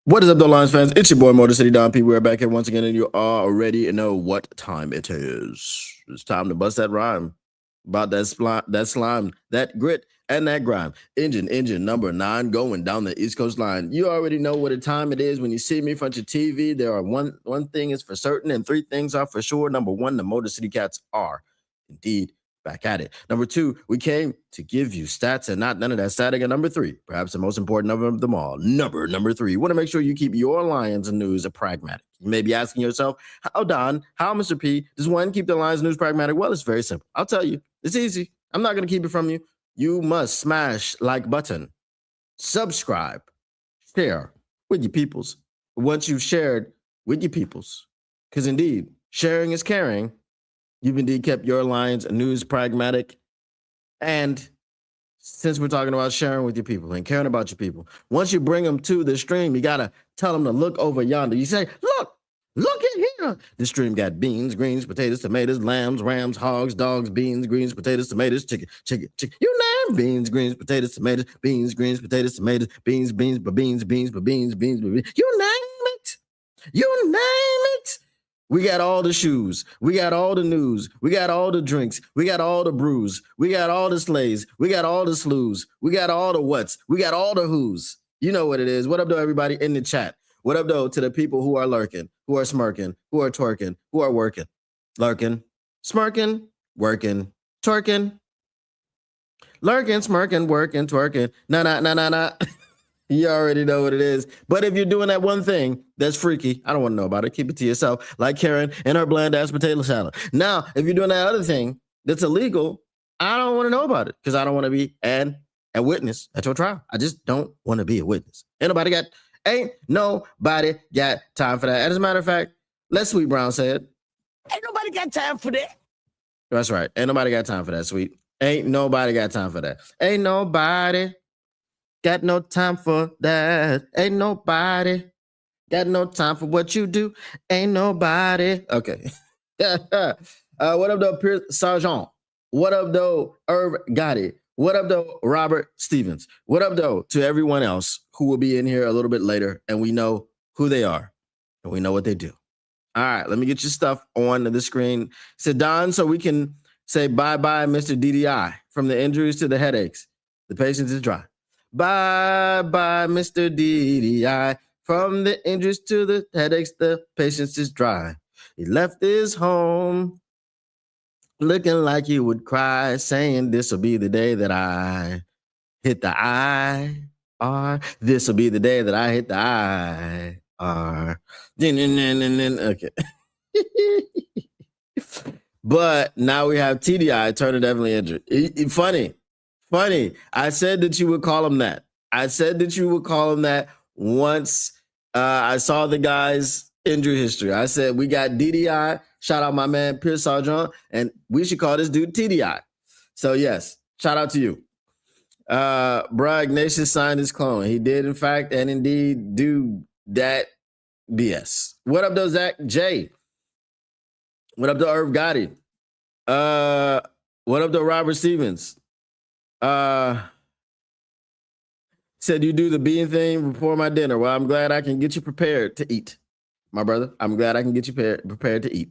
What is up, though, Lions fans? It's your boy, Motor City Don P. We're back here once again, and you already know what time it is. It's time to bust that rhyme about that slime, that grit, and that grime. Engine number 9 going down the East Coast line. You already know what the time it is when you see me in front of your TV. There are one thing is for certain, and 3 things are for sure. Number 1, the Motor City Cats are indeed back at it. Number 2, we came to give you stats and not none of that static. And number 3, perhaps the most important of them all, number 3, you want to make sure you keep your Lions news pragmatic. You may be asking yourself, how, Don, how, Mr. P, does one keep the Lions news pragmatic? Well, it's very simple. I'll tell you. It's easy. I'm not going to keep it from you. You must smash like button, subscribe, share with your peoples. Once you've shared with your peoples, because indeed, sharing is caring. You've indeed kept your Lions news pragmatic. And since we're talking about sharing with your people and caring about your people, once you bring them to the stream, you got to tell them to look over yonder. You say, look at here. The stream got beans, greens, potatoes, tomatoes, lambs, rams, hogs, dogs, beans, greens, potatoes, tomatoes, chicken. You name beans, greens, potatoes, tomatoes, beans, greens, potatoes, tomatoes, beans, beans. You name it. You name it. We got all the shoes. We got all the news. We got all the drinks. We got all the brews. We got all the sleighs. We got all the slews. We got all the whats. We got all the who's. You know what it is. What up, though, everybody in the chat? What up, though, to the people who are lurking, who are smirking, who are twerking, who are working, lurking, smirking, working, twerking, lurking, smirking, working, twerking. Nah. You already know what it is. But if you're doing that one thing that's freaky, I don't want to know about it. Keep it to yourself, like Karen and her bland ass potato salad. Now, if you're doing that other thing that's illegal, I don't want to know about it because I don't want to be a witness at your trial. I just don't want to be a witness. Ain't nobody got time for that. As a matter of fact, Les Sweet Brown said, ain't nobody got time for that. That's right. Ain't nobody got time for that, Sweet. Ain't nobody got time for that. Ain't nobody got no time for that. Ain't nobody got no time for what you do. Ain't nobody. Okay. What up, though, Pierce Sargent? What up, though, Irv Gotti? What up, though, Robert Stevens? What up, though, to everyone else who will be in here a little bit later, and we know who they are, and we know what they do. All right, let me get your stuff on the screen. Sit down so we can say bye-bye, Mr. DDI. From the injuries to the headaches, the patience is dry. Bye-bye, Mr. DDI. From the injuries to the headaches, the patience is dry. He left his home looking like he would cry, saying this will be the day that I hit the IR. This will be the day that I hit the IR. Okay. But now we have TDI, turner definitely injured. Funny. I said that you would call him that. Once I saw the guy's injury history. I said, we got DDI. Shout out my man, Pierce Sargent. And we should call this dude TDI. So, yes, shout out to you. Bra Ignatius signed his clone. He did, in fact, and indeed do that BS. What up, though, Zach J? What up, though, Irv Gotti? What up, though, Robert Stevens? Said you do the bean thing before my dinner. Well, I'm glad I can get you prepared to eat, my brother. I'm glad I can get you prepared to eat.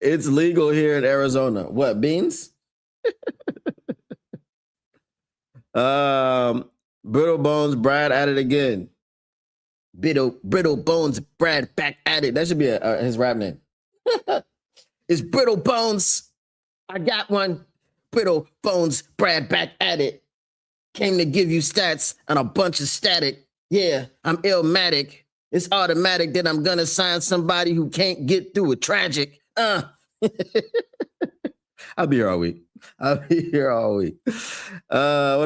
It's legal here in Arizona. What, beans? Brittle Bones Brad at it again. Brittle Bones Brad back at it. That should be his rap name. It's Brittle Bones. I got one. Brittle Bones Brad back at it. Came to give you stats and a bunch of static. Yeah, I'm illmatic. It's automatic that I'm gonna sign somebody who can't get through a tragic. I'll be here all week. What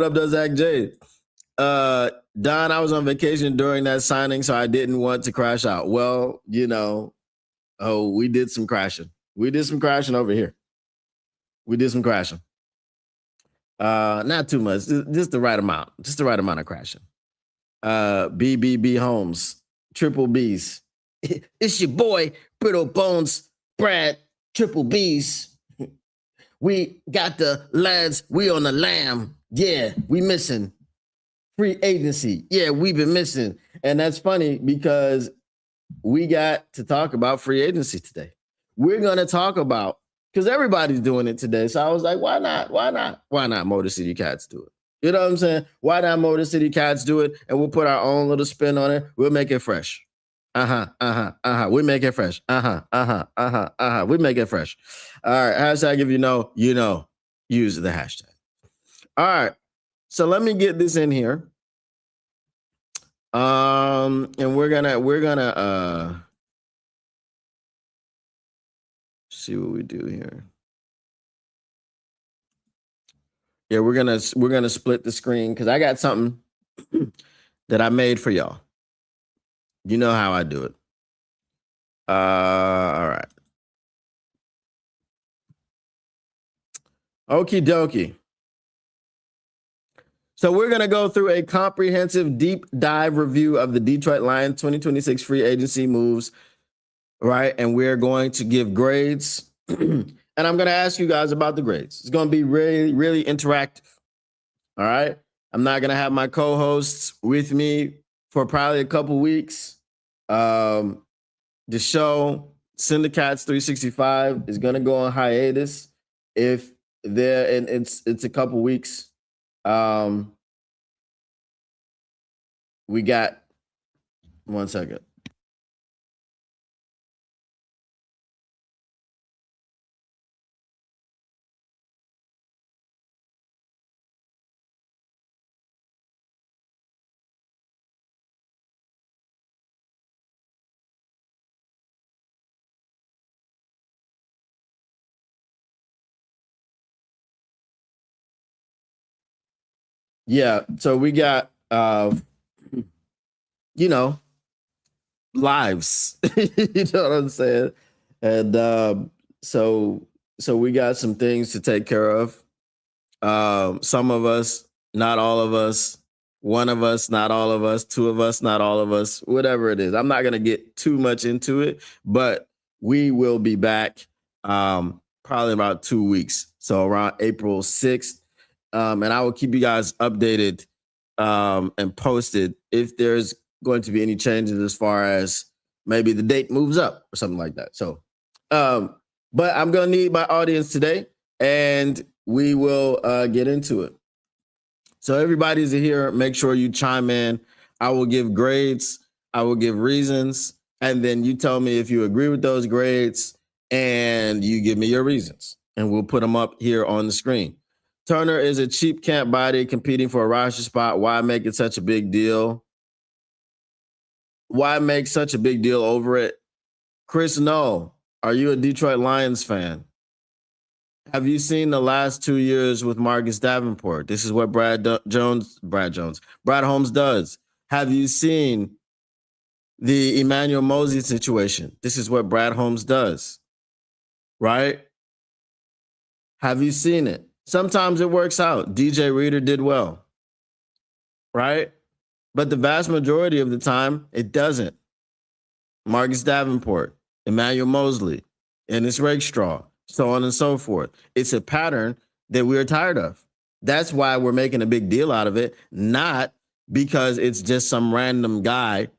up, though, Zach J? Don, I was on vacation during that signing, so I didn't want to crash out. Well, we did some crashing. We did some crashing over here. Not too much, just the right amount. Just the right amount of crashing. BBB Holmes, Triple B's. It's your boy, Brittle Bones, Brad, Triple B's. We got the lads, we on the lamb. Yeah, we missing Free agency. Yeah, we've been missing. And that's funny because we got to talk about free agency today. We're going to talk about, because everybody's doing it today. So I was like, why not? Why not? Why not Motor City Cats do it? You know what I'm saying? Why not Motor City Cats do it? And we'll put our own little spin on it. We'll make it fresh. We make it fresh. We make it fresh. All right. Hashtag if you know, use the hashtag. All right. So let me get this in here. And we're gonna see what we do here. Yeah, we're gonna split the screen because I got something that I made for y'all. You know how I do it. All right. Okie dokie. So we're going to go through a comprehensive deep dive review of the Detroit Lions 2026 free agency moves, right? And we're going to give grades. And I'm going to ask you guys about the grades. It's going to be really, really interactive. All right. I'm not going to have my co-hosts with me for probably a couple weeks. The show, Syndicats 365, is going to go on hiatus if there, and it's a couple weeks. We got 1 second. Yeah, so we got lives. You know what I'm saying? And so we got some things to take care of. Some of us, not all of us, one of us, not all of us, two of us, not all of us, whatever it is. I'm not gonna get too much into it, but we will be back probably about 2 weeks. So around April 6th. And I will keep you guys updated and posted if there's going to be any changes as far as maybe the date moves up or something like that. So, but I'm going to need my audience today and we will get into it. So everybody's here. Make sure you chime in. I will give grades. I will give reasons. And then you tell me if you agree with those grades and you give me your reasons and we'll put them up here on the screen. Turner is a cheap camp body competing for a roster spot. Why make it such a big deal? Why make such a big deal over it? Chris Noll, are you a Detroit Lions fan? Have you seen the last 2 years with Marcus Davenport? This is what Brad Holmes does. Have you seen the Emmanuel Moseley situation? This is what Brad Holmes does, right? Have you seen it? Sometimes it works out. DJ Reader did well, right? But the vast majority of the time, it doesn't. Marcus Davenport, Emmanuel Moseley, Ennis Rakestraw, so on and so forth. It's a pattern that we're tired of. That's why we're making a big deal out of it, not because it's just some random guy,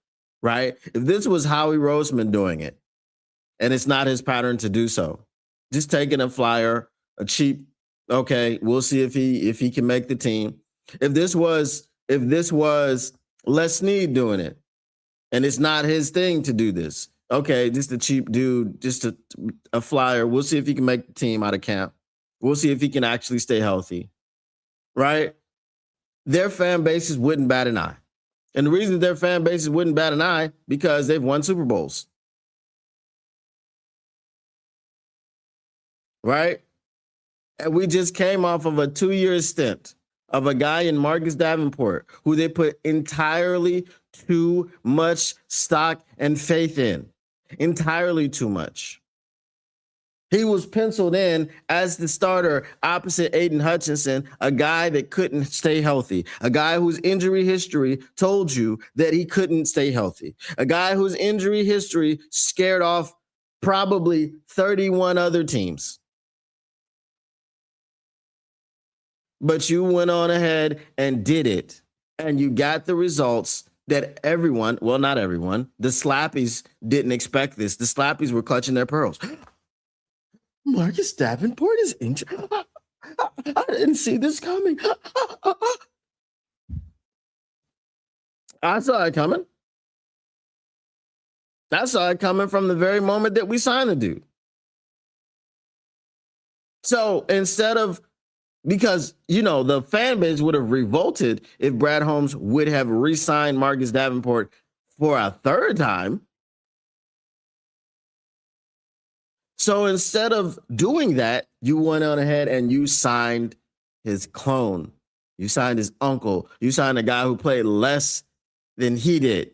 right? If this was Howie Roseman doing it, and it's not his pattern to do so, just taking a flyer, a cheap, okay, we'll see if he can make the team. If this was Les Snead doing it, and it's not his thing to do this, okay, just a cheap dude, just a flyer. We'll see if he can make the team out of camp. We'll see if he can actually stay healthy, right? Their fan bases wouldn't bat an eye. And the reason their fan bases wouldn't bat an eye, because they've won Super Bowls, right? And we just came off of a 2-year stint of a guy in Marcus Davenport who they put entirely too much stock and faith in. Entirely too much. He was penciled in as the starter opposite Aiden Hutchinson, a guy that couldn't stay healthy, a guy whose injury history told you that he couldn't stay healthy, a guy whose injury history scared off probably 31 other teams. But you went on ahead and did it. and you got the results that everyone, well, not everyone, the Slappies didn't expect this. The Slappies were clutching their pearls. Marcus Davenport is injured. I didn't see this coming. I saw it coming. I saw it coming from the very moment that we signed the dude. So instead of, because, you know, the fan base would have revolted if Brad Holmes would have re-signed Marcus Davenport for a third time. So instead of doing that, you went on ahead and you signed his clone. You signed his uncle. You signed a guy who played less than he did.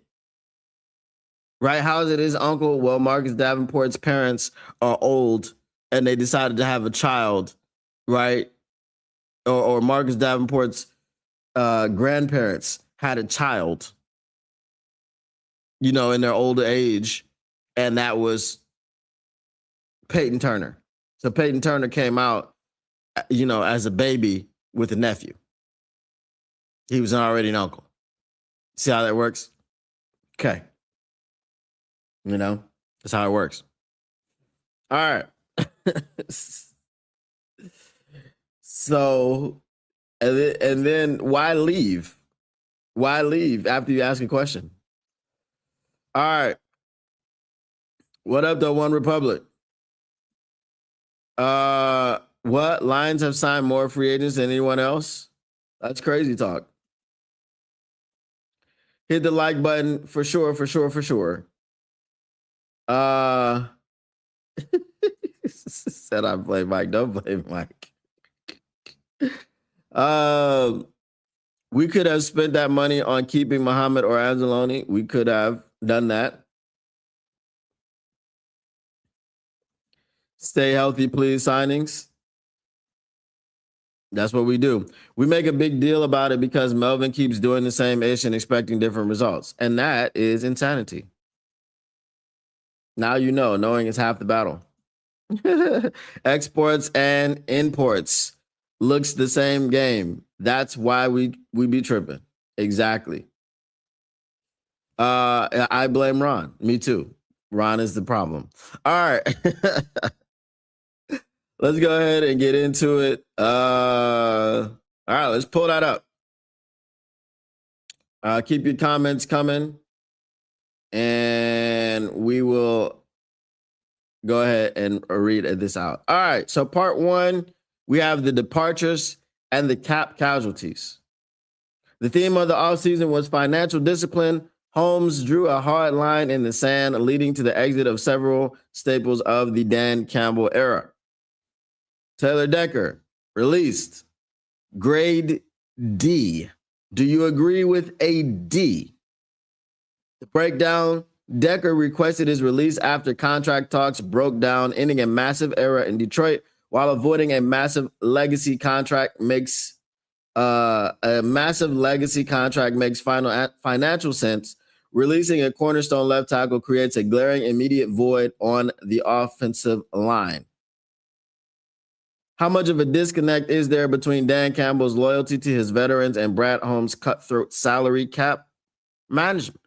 Right? How is it his uncle? Well, Marcus Davenport's parents are old and they decided to have a child, right? Or Marcus Davenport's grandparents had a child, you know, in their older age, and that was Peyton Turner. So Peyton Turner came out, you know, as a baby with a nephew. He was already an uncle. See how that works? Okay. You know, that's how it works. All right. So, and then why leave? Why leave after you ask a question? All right. What up, though, One Republic? What? Lions have signed more free agents than anyone else? That's crazy talk. Hit the like button for sure, for sure, for sure. Said I blame Mike. Don't blame Mike. We could have spent that money on keeping Muhammad or Anzalone. We could have done that. Stay healthy, please. Signings. That's what we do. We make a big deal about it because Melvin keeps doing the same ish and expecting different results. And that is insanity. Now you know, knowing is half the battle. Exports and imports looks the same game. That's why we be tripping. Exactly. I blame Ron. Me too. Ron is the problem. All right. Let's go ahead and get into it. All right, let's pull that up. Keep your comments coming, and we will go ahead and read this out. All right, so part one, we have the departures and the cap casualties. The theme of the offseason was financial discipline. Holmes drew a hard line in the sand, leading to the exit of several staples of the Dan Campbell era. Taylor Decker, released, grade D. Do you agree with a D? The breakdown, Decker requested his release after contract talks broke down, ending a massive era in Detroit while avoiding a massive legacy contract makes financial sense. Releasing a cornerstone left tackle creates a glaring immediate void on the offensive line. How much of a disconnect is there between Dan Campbell's loyalty to his veterans and Brad Holmes' cutthroat salary cap management?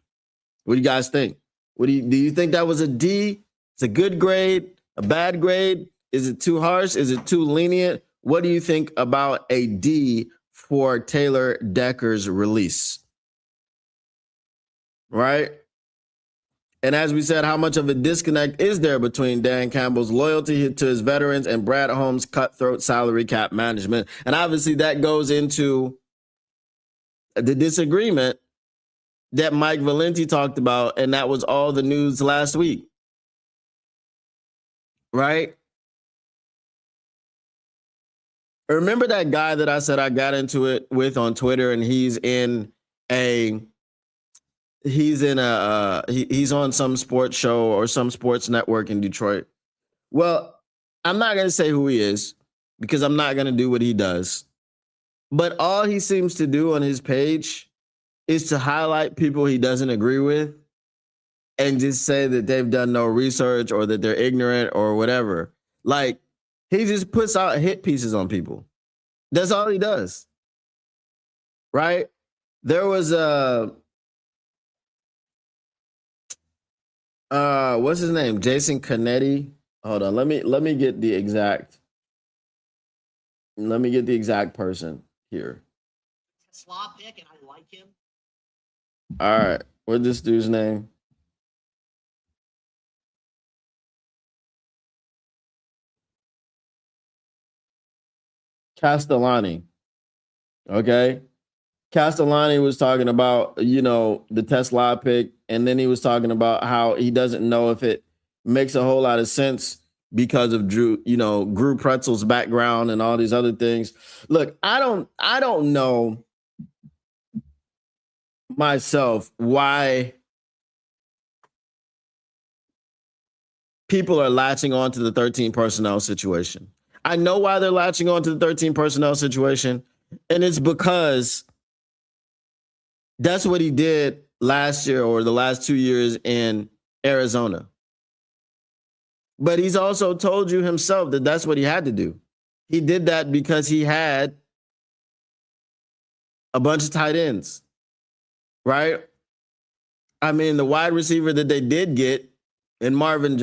What do you guys think? Do you think that was a D? It's a good grade, a bad grade? Is it too harsh? Is it too lenient? What do you think about a D for Taylor Decker's release? Right? And as we said, how much of a disconnect is there between Dan Campbell's loyalty to his veterans and Brad Holmes' cutthroat salary cap management? And obviously that goes into the disagreement that Mike Valenti talked about, and that was all the news last week. Right? Remember that guy that I said I got into it with on Twitter, and he's on some sports show or some sports network in Detroit. Well, I'm not going to say who he is because I'm not going to do what he does. But all he seems to do on his page is to highlight people he doesn't agree with and just say that they've done no research or that they're ignorant or whatever. Like, he just puts out hit pieces on people. That's all he does. Right? There was a what's his name? Jason Canetti. Hold on, let me get the exact person here. Slaw pick, and I like him. All right, what's this dude's name? Castellani. Okay. Castellani was talking about, the Tesla pick, and then he was talking about how he doesn't know if it makes a whole lot of sense because of Drew Pretzel's background and all these other things. Look, I don't know myself why people are latching on to the 13 personnel situation. I know why they're latching on to the 13 personnel situation, and it's because that's what he did last year or the last 2 years in Arizona. But he's also told you himself that that's what he had to do. He did that because he had a bunch of tight ends, right? I mean, the wide receiver that they did get in Marvin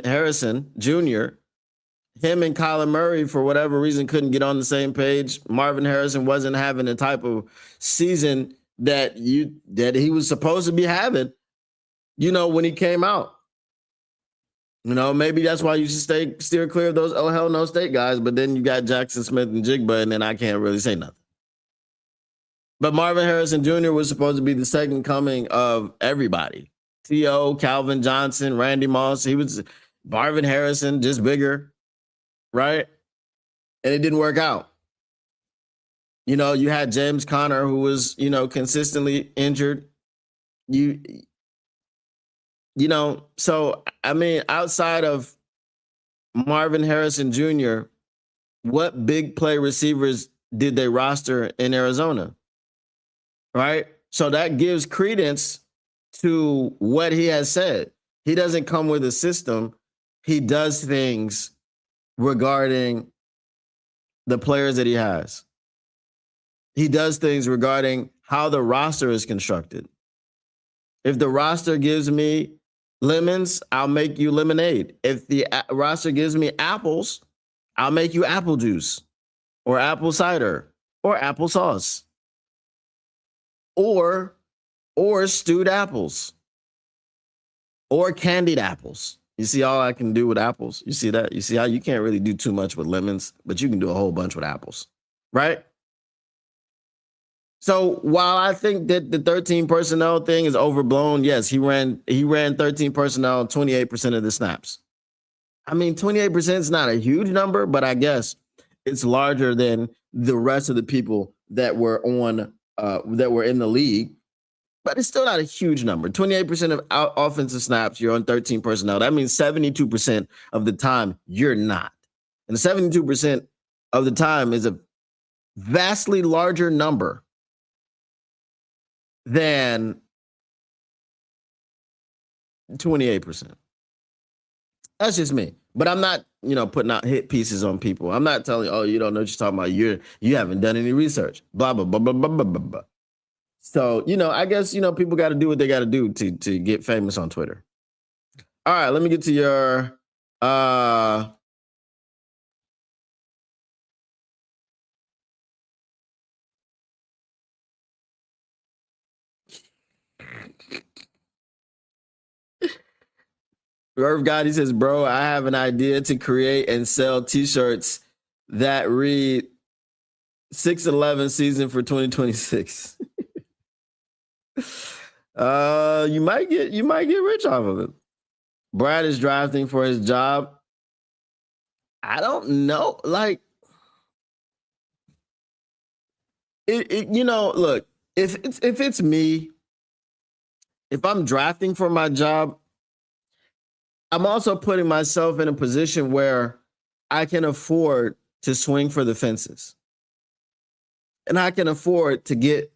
Harrison Jr., him and Kyler Murray, for whatever reason, couldn't get on the same page. Marvin Harrison wasn't having the type of season that he was supposed to be having, when he came out. Maybe that's why you should steer clear of those oh hell no state guys. But then you got Jackson Smith and Jigba, and then I can't really say nothing. But Marvin Harrison Jr. was supposed to be the second coming of everybody. T.O., Calvin Johnson, Randy Moss. He was Marvin Harrison, just bigger, right? And it didn't work out. You had James Conner, who was, consistently injured. So, I mean, outside of Marvin Harrison Jr., what big play receivers did they roster in Arizona? Right? So that gives credence to what he has said. He doesn't come with a system. He does things regarding the players that he has. He does things regarding how the roster is constructed. If the roster gives me lemons, I'll make you lemonade. If the roster gives me apples, I'll make you apple juice or apple cider or applesauce or stewed apples or candied apples. You see all I can do with apples? You see that? You see how you can't really do too much with lemons, but you can do a whole bunch with apples, right? So while I think that the 13 personnel thing is overblown, yes, he ran 13 personnel 28% of the snaps. I mean, 28% is not a huge number, but I guess it's larger than the rest of the people that were in the league. But it's still not a huge number. 28% of offensive snaps, you're on 13 personnel. That means 72% of the time you're not. And 72% of the time is a vastly larger number than 28%. That's just me. But I'm not, putting out hit pieces on people. I'm not telling you, oh, you don't know what you're talking about. You haven't done any research. Blah, blah, blah, blah, blah, blah, blah. So, I guess, people got to do what they got to do to get famous on Twitter. All right, let me get to your Irv Gotti says, bro, I have an idea to create and sell t-shirts that read 6-11 season for 2026. You might get rich off of it. Brad is drafting for his job. I don't know. Like, look, if it's me, if I'm drafting for my job, I'm also putting myself in a position where I can afford to swing for the fences. And I can afford to get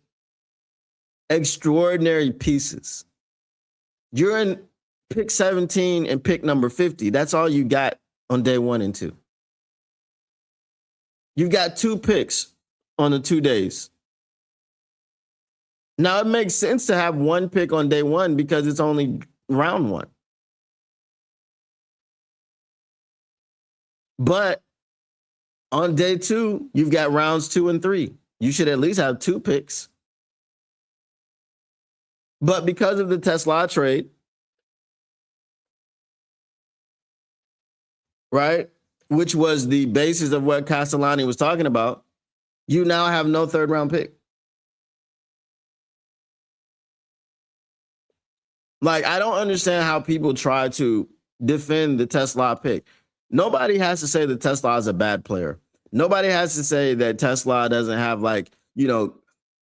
extraordinary pieces. You're in pick 17 and pick number 50. That's all you got on day 1 and 2. You've got 2 picks on the 2 days. Now, it makes sense to have one pick on day one because it's only round one. But on day two, you've got rounds 2 and 3. You should at least have 2 picks. But because of the TeSlaa trade, right, which was the basis of what Castellani was talking about, you now have no third round pick. Like, I don't understand how people try to defend the TeSlaa pick. Nobody has to say that TeSlaa is a bad player. Nobody has to say that TeSlaa doesn't have, like, you know,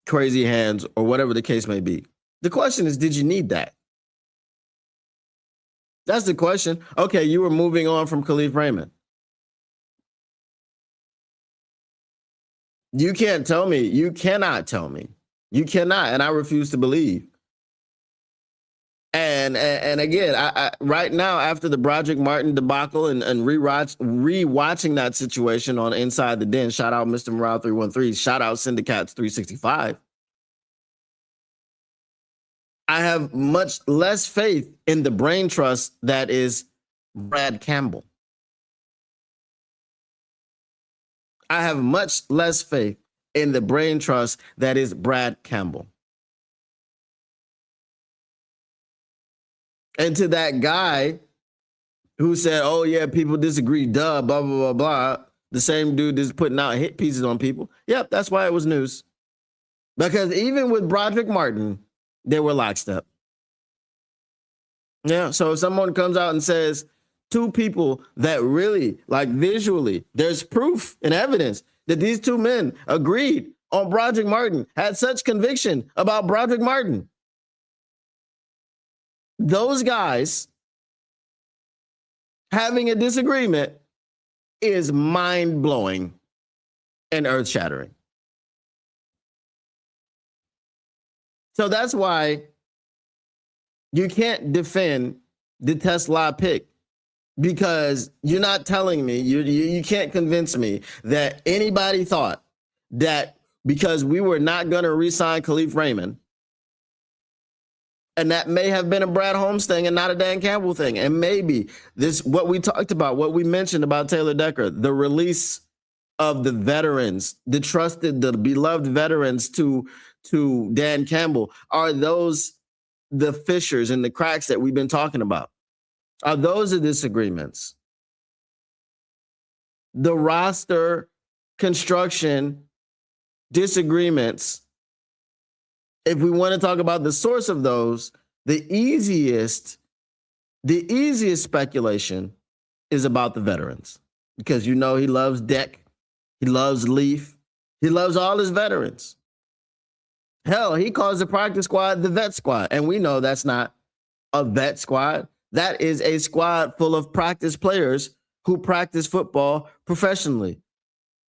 crazy hands or whatever the case may be. The question is, did you need that? That's the question. Okay, you were moving on from Kalif Raymond. You can't tell me. You cannot tell me. You cannot, and I refuse to believe. And again, I right now, after the Broderick Martin debacle and rewatching that situation on Inside the Den, shout out Mr. Morale 313, shout out Syndicates 365. I have much less faith in the brain trust that is Brad Campbell. I have much less faith in the brain trust that is Brad Campbell. And to that guy who said, oh, yeah, people disagree, duh, blah, blah, blah, blah. The same dude is putting out hit pieces on people. Yep, that's why it was news. Because even with Broderick Martin, they were lockstep. Yeah, so if someone comes out and says 2 people that really, like visually, there's proof and evidence that these 2 men agreed on Broderick Martin, had such conviction about Broderick Martin. Those guys having a disagreement is mind-blowing and earth-shattering. So that's why you can't defend the TeSlaa pick, because you're not telling me, you can't convince me that anybody thought that because we were not going to re-sign Kalif Raymond, and that may have been a Brad Holmes thing and not a Dan Campbell thing. And maybe this, what we talked about, what we mentioned about Taylor Decker, the release of the veterans, the trusted, the beloved veterans to Dan Campbell, are those the fissures and the cracks that we've been talking about? Are those the disagreements? The roster construction disagreements, if we want to talk about the source of those, the easiest speculation is about the veterans, because you know he loves Deck, he loves Leaf, he loves all his veterans. Hell, he calls the practice squad the vet squad, and we know that's not a vet squad. That is a squad full of practice players who practice football professionally.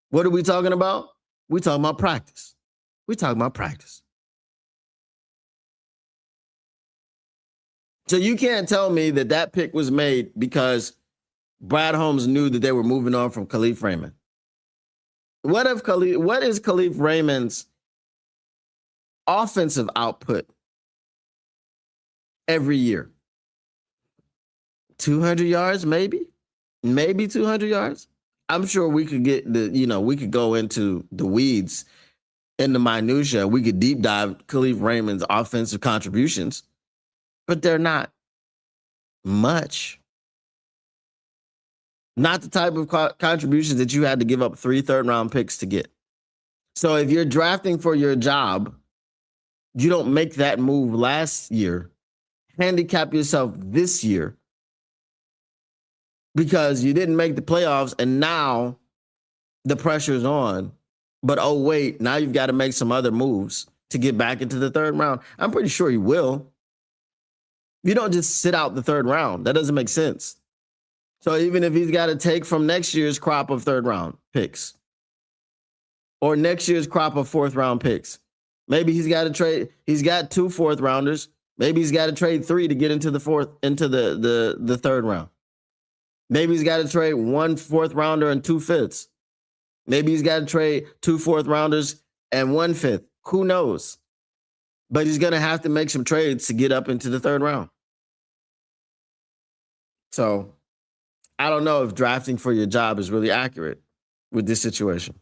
What are we talking about? We talking about practice. We talking about practice. So you can't tell me that that pick was made because Brad Holmes knew that they were moving on from Kalif Raymond. What is Kalif Raymond's offensive output every year? 200 yards, maybe 200 yards. I'm sure we could we could go into the weeds, in the minutia. We could deep dive Kalif Raymond's offensive contributions, but they're not much. Not the type of contributions that you had to give up 3 third-round picks to get. So if you're drafting for your job, you don't make that move last year, handicap yourself this year because you didn't make the playoffs, and now the pressure's on. But oh wait, now you've got to make some other moves to get back into the third round. I'm pretty sure you will. You don't just sit out the third round. That doesn't make sense. So even if he's got to take from next year's crop of third round picks or next year's crop of fourth round picks, maybe he's got to trade. He's got 2 fourth rounders. Maybe he's got to trade 3 to get into the third round. Maybe he's got to trade 1 fourth rounder and 2 fifths. Maybe he's got to trade 2 fourth rounders and 1 fifth. Who knows? but he's going to have to make some trades to get up into the third round. So I don't know if drafting for your job is really accurate with this situation.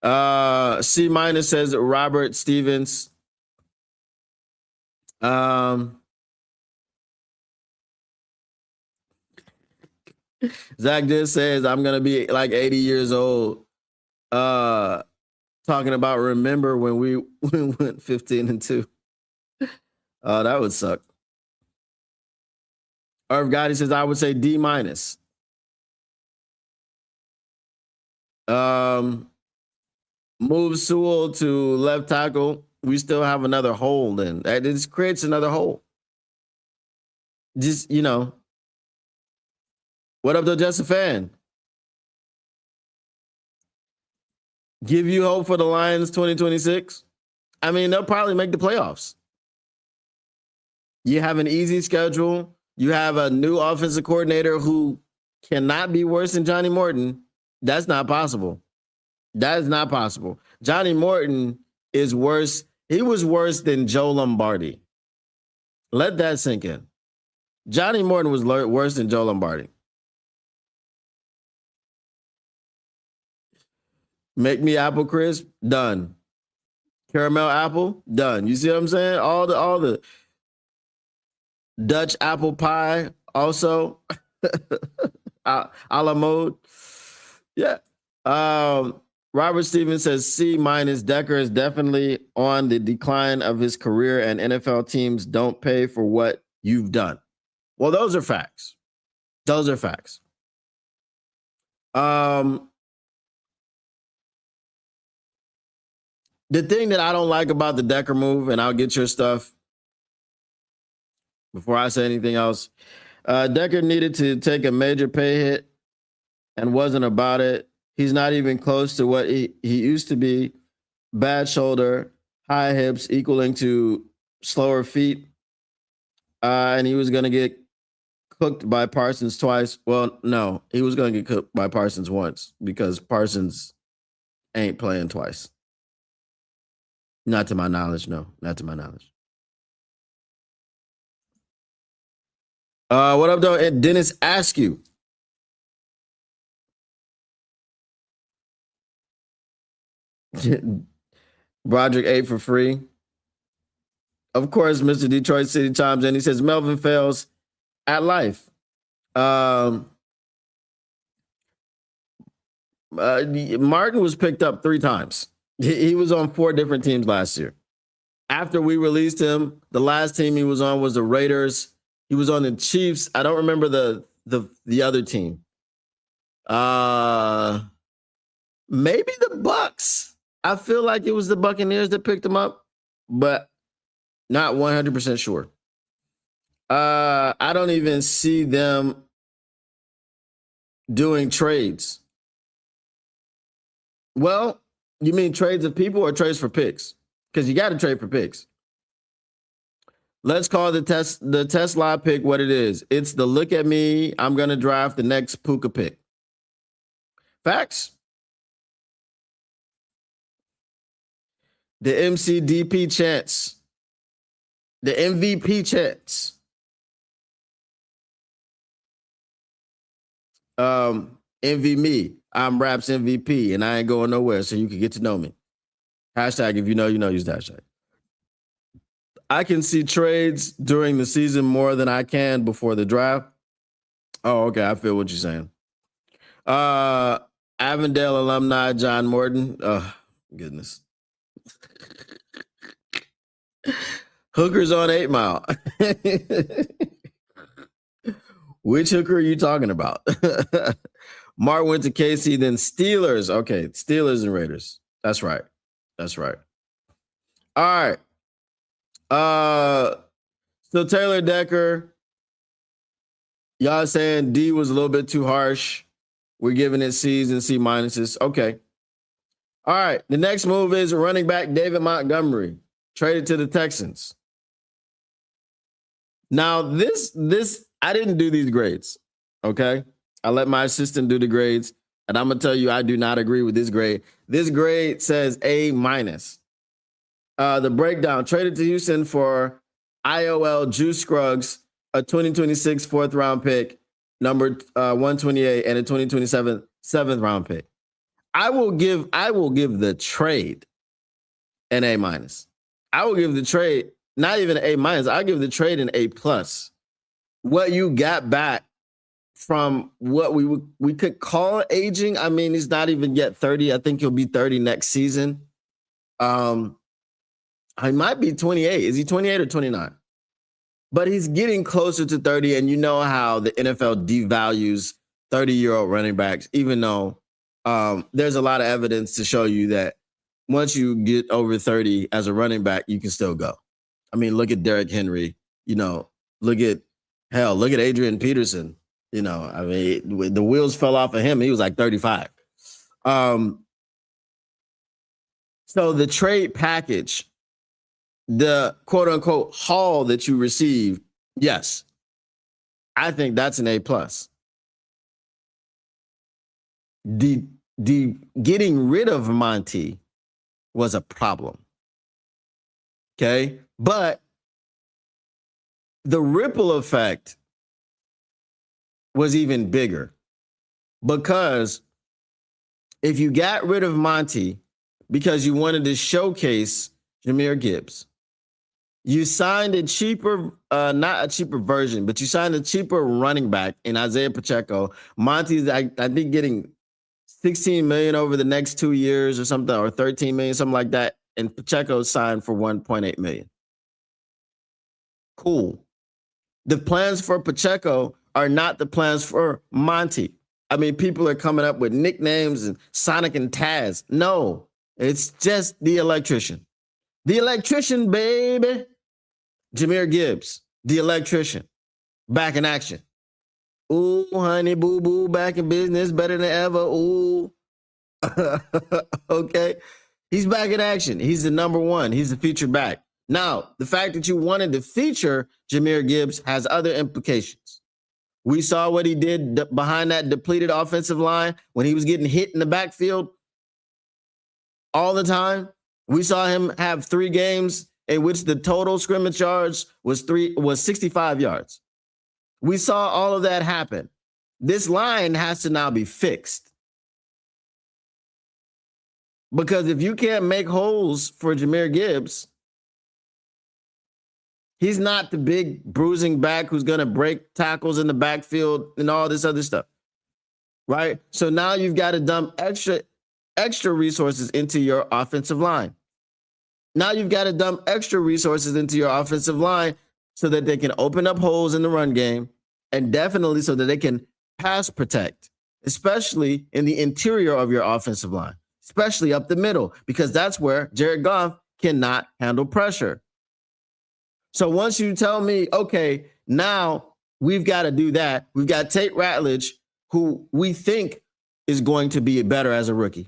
C- says Robert Stevens. Zach just says I'm gonna be like 80 years old. Talking about remember when we went 15-2. That would suck. Irv Gotti says I would say D-. Move Sewell to left tackle. We still have another hole then. That just creates another hole. Just, what up though, just a fan? Give you hope for the Lions 2026? I mean, they'll probably make the playoffs. You have an easy schedule. You have a new offensive coordinator who cannot be worse than Johnny Morton. That's not possible. That is not possible. Johnny Morton is worse. He was worse than Joe Lombardi. Let that sink in. Johnny Morton was worse than Joe Lombardi. Make me apple crisp, done. Caramel apple, done. You see what I'm saying? All the Dutch apple pie, also a la mode. Yeah. Robert Stevens says C-. Decker is definitely on the decline of his career, and NFL teams don't pay for what you've done. Well, those are facts. Those are facts. The thing that I don't like about the Decker move, and I'll get your stuff before I say anything else. Decker needed to take a major pay hit and wasn't about it. He's not even close to what he used to be. Bad shoulder, high hips, equaling to slower feet. And he was going to get cooked by Parsons twice. Well, no, he was going to get cooked by Parsons once because Parsons ain't playing twice. Not to my knowledge, no. Not to my knowledge. What up, though? And Dennis Askew. Broderick ate for free. Of course, Mr. Detroit City chimes in. He says Melvin fails at life. Martin was picked up 3 times. He was on 4 different teams last year. After we released him, the last team he was on was the Raiders. He was on the Chiefs. I don't remember the other team. Maybe the Bucks. I feel like it was the Buccaneers that picked him up, but not 100% sure. I don't even see them doing trades. Well, you mean trades of people or trades for picks? Because you got to trade for picks. Let's call the Tesla pick what it is. It's the look at me, I'm going to draft the next Puka pick. Facts. The MCDP chance. The MVP chance. Envy me. I'm Raps MVP and I ain't going nowhere, so you can get to know me. Hashtag if you know, use the hashtag. I can see trades during the season more than I can before the draft. Oh, okay. I feel what you're saying. Avondale alumni John Morton. Oh, goodness. Hookers on 8 Mile. Which hooker are you talking about? Mark went to KC, then Steelers. Okay, Steelers and Raiders. That's right. That's right. All right. So Taylor Decker, y'all saying D was a little bit too harsh. We're giving it C's and C minuses. Okay. All right. The next move is running back David Montgomery, traded to the Texans. Now, this I didn't do these grades. Okay. I let my assistant do the grades. And I'm going to tell you, I do not agree with this grade. This grade says A minus. The breakdown: traded to Houston for IOL Juice Scruggs, a 2026 fourth round pick, number 128, and a 2027 seventh round pick. I will give the trade an A minus. I will give the trade not even an A minus. I'll give the trade an A plus. What you got back from what we could call aging. I mean, he's not even yet 30. I think he'll be 30 next season. He might be 28. Is he 28 or 29? But he's getting closer to 30, and you know how the NFL devalues 30-year-old running backs, even though there's a lot of evidence to show you that once you get over 30 as a running back, you can still go. I mean, look at Derrick Henry. Look at Adrian Peterson. I mean, the wheels fell off of him. He was like 35. So the trade package, the quote unquote haul that you received, yes, I think that's an A plus. The getting rid of Monty was a problem. Okay. But the ripple effect was even bigger, because if you got rid of Monty because you wanted to showcase Jahmyr Gibbs, you signed a cheaper, not a cheaper version, but you signed a cheaper running back in Isaiah Pacheco. Monty's, I think, getting $16 million over the next 2 years or something, or $13 million, something like that. And Pacheco signed for $1.8 million. Cool. The plans for Pacheco are not the plans for Monty. I mean, people are coming up with nicknames and Sonic and Taz. No, it's just the electrician. The electrician, baby. Jahmyr Gibbs, the electrician, back in action. Ooh, honey, boo boo, back in business, better than ever. Ooh. Okay. He's back in action. He's the number one. He's the featured back. Now, the fact that you wanted to feature Jahmyr Gibbs has other implications. We saw what he did behind that depleted offensive line when he was getting hit in the backfield all the time. We saw him have 3 games in which the total scrimmage yards was 65 yards. We saw all of that happen. This line has to now be fixed. Because if you can't make holes for Jahmyr Gibbs, he's not the big bruising back who's going to break tackles in the backfield and all this other stuff, right? So now you've got to dump extra resources into your offensive line. Now you've got to dump extra resources into your offensive line so that they can open up holes in the run game, and definitely so that they can pass protect, especially in the interior of your offensive line, especially up the middle, because that's where Jared Goff cannot handle pressure. So once you tell me, okay, now we've got to do that, we've got Tate Ratledge, who we think is going to be better as a rookie.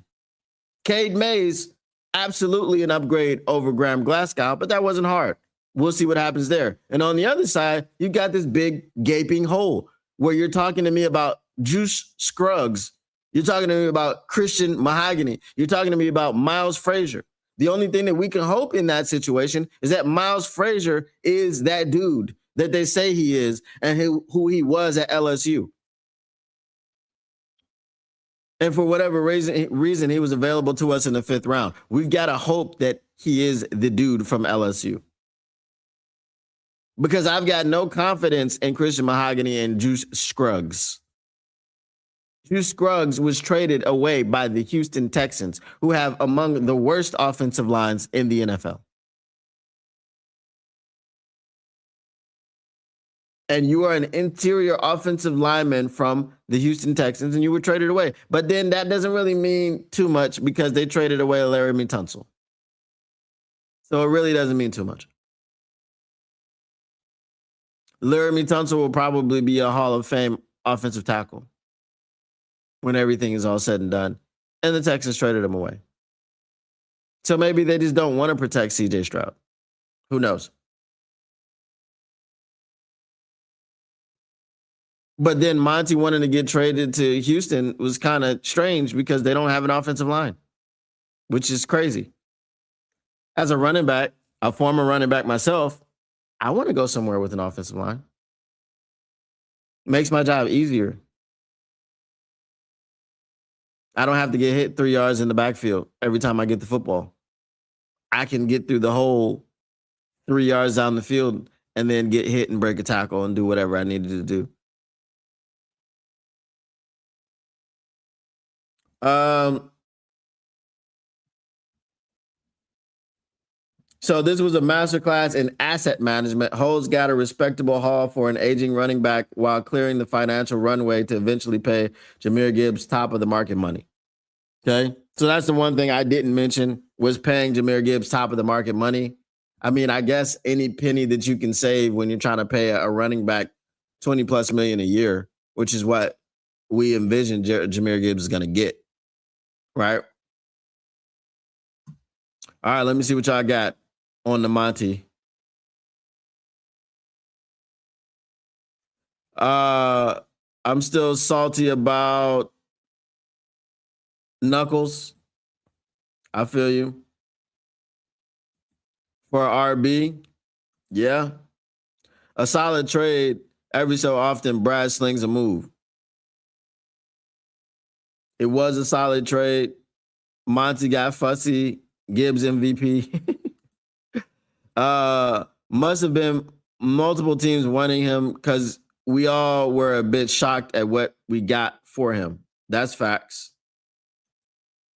Cade Mays, absolutely an upgrade over Graham Glasgow, but that wasn't hard. We'll see what happens there. And on the other side, you've got this big gaping hole where you're talking to me about Juice Scruggs. You're talking to me about Christian Mahogany. You're talking to me about Miles Frazier. The only thing that we can hope in that situation is that Miles Frazier is that dude that they say he is and who he was at LSU. And for whatever reason, he was available to us in the 5th round. We've got to hope that he is the dude from LSU. Because I've got no confidence in Christian Mahogany and Juice Scruggs. Juice Scruggs was traded away by the Houston Texans, who have among the worst offensive lines in the NFL. And you are an interior offensive lineman from the Houston Texans, and you were traded away. But then that doesn't really mean too much because they traded away Laramie Tunsil. So it really doesn't mean too much. Laramie Tunsil will probably be a Hall of Fame offensive tackle when everything is all said and done. And the Texans traded him away. So maybe they just don't want to protect CJ Stroud. Who knows? But then Monty wanting to get traded to Houston was kind of strange because they don't have an offensive line. which is crazy. As a running back, a former running back myself, I want to go somewhere with an offensive line. Makes my job easier. I don't have to get hit 3 yards in the backfield every time I get the football. I can get through the whole 3 yards down the field and then get hit and break a tackle and do whatever I needed to do. So this was a masterclass in asset management. Holes got a respectable haul for an aging running back while clearing the financial runway to eventually pay Jahmyr Gibbs top of the market money. Okay. So that's the one thing I didn't mention was paying Jahmyr Gibbs top of the market money. I mean, I guess any penny that you can save when you're trying to pay a running back 20 plus million a year, which is what we envision Jahmyr Gibbs is going to get. Right. All right. Let me see what y'all got on the Monty. I'm still salty about Knuckles. I feel you. For RB, yeah. A solid trade. Every so often, Brad slings a move. It was a solid trade. Monty got fussy. Gibbs MVP. Must have been multiple teams wanting him because we all were a bit shocked at what we got for him. That's facts.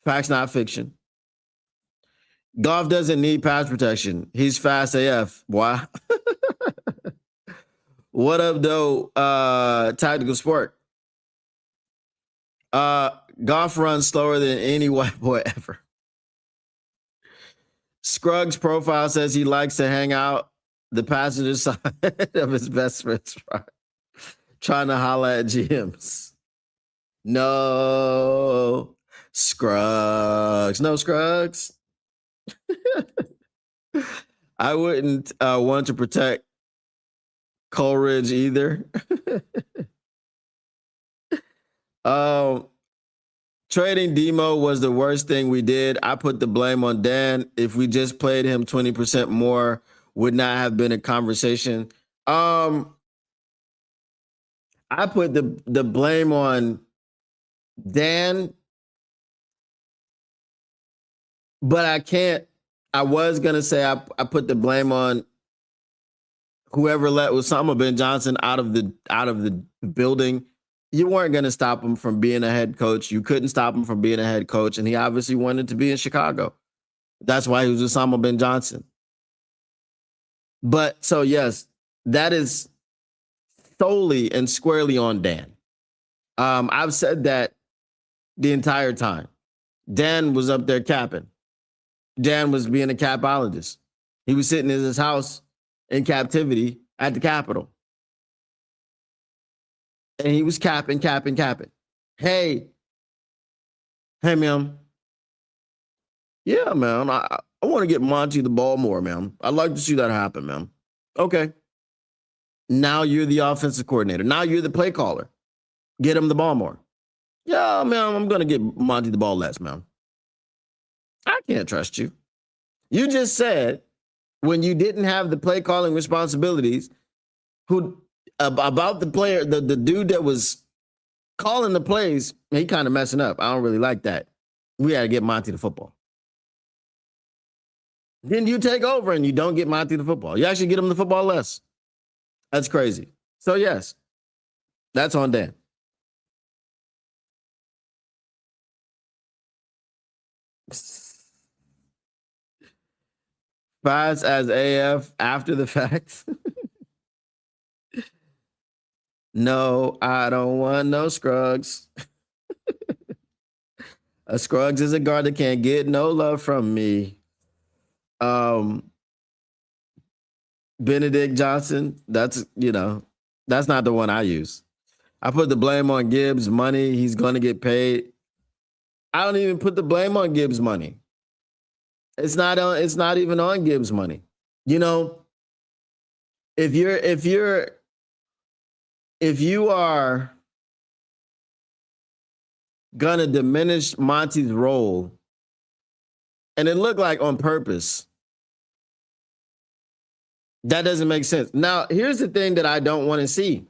Facts, not fiction. Goff doesn't need pass protection. He's fast AF. Why? What up, though? Tactical Sport. Goff runs slower than any white boy ever. Scruggs' profile says he likes to hang out the passenger side of his best friend's ride, trying to holla at GMs. No, Scruggs. No, Scruggs. I wouldn't want to protect Coleridge either. Trading Demo was the worst thing we did. I put the blame on Dan. If we just played him 20% more, would not have been a conversation. I put the blame on Dan, but I can't. I was gonna say I put the blame on whoever let Osama bin Johnson out of the building. You weren't going to stop him from being a head coach. You couldn't stop him from being a head coach. And he obviously wanted to be in Chicago. That's why he was Osama bin Johnson. But so, yes, that is solely and squarely on Dan. I've said that the entire time. Dan was up there capping. Dan was being a capologist. He was sitting in his house in captivity at the Capitol. And he was capping. Hey, man. Yeah, man. I want to get Monty the ball more, man. I'd like to see that happen, man. Okay. Now you're the offensive coordinator. Now you're the play caller. Get him the ball more. Yeah, man, I'm going to get Monty the ball less, man. I can't trust you. You just said when you didn't have the play calling responsibilities, about the player, the dude that was calling the plays, he kind of messing up. I don't really like that. We got to get Monty the football. Then you take over and you don't get Monty the football. You actually get him the football less. That's crazy. So, yes, that's on Dan. Fast as AF after the fact. No, I don't want no Scruggs. A Scruggs is a guard that can't get no love from me. Benedict Johnson, that's not the one I use. I put the blame on Gibbs' money. He's going to get paid. I don't even put the blame on Gibbs' money. It's not even on Gibbs' money. If you are gonna diminish Monty's role And it looked like on purpose. That doesn't make sense. Now, here's the thing that I don't want to see.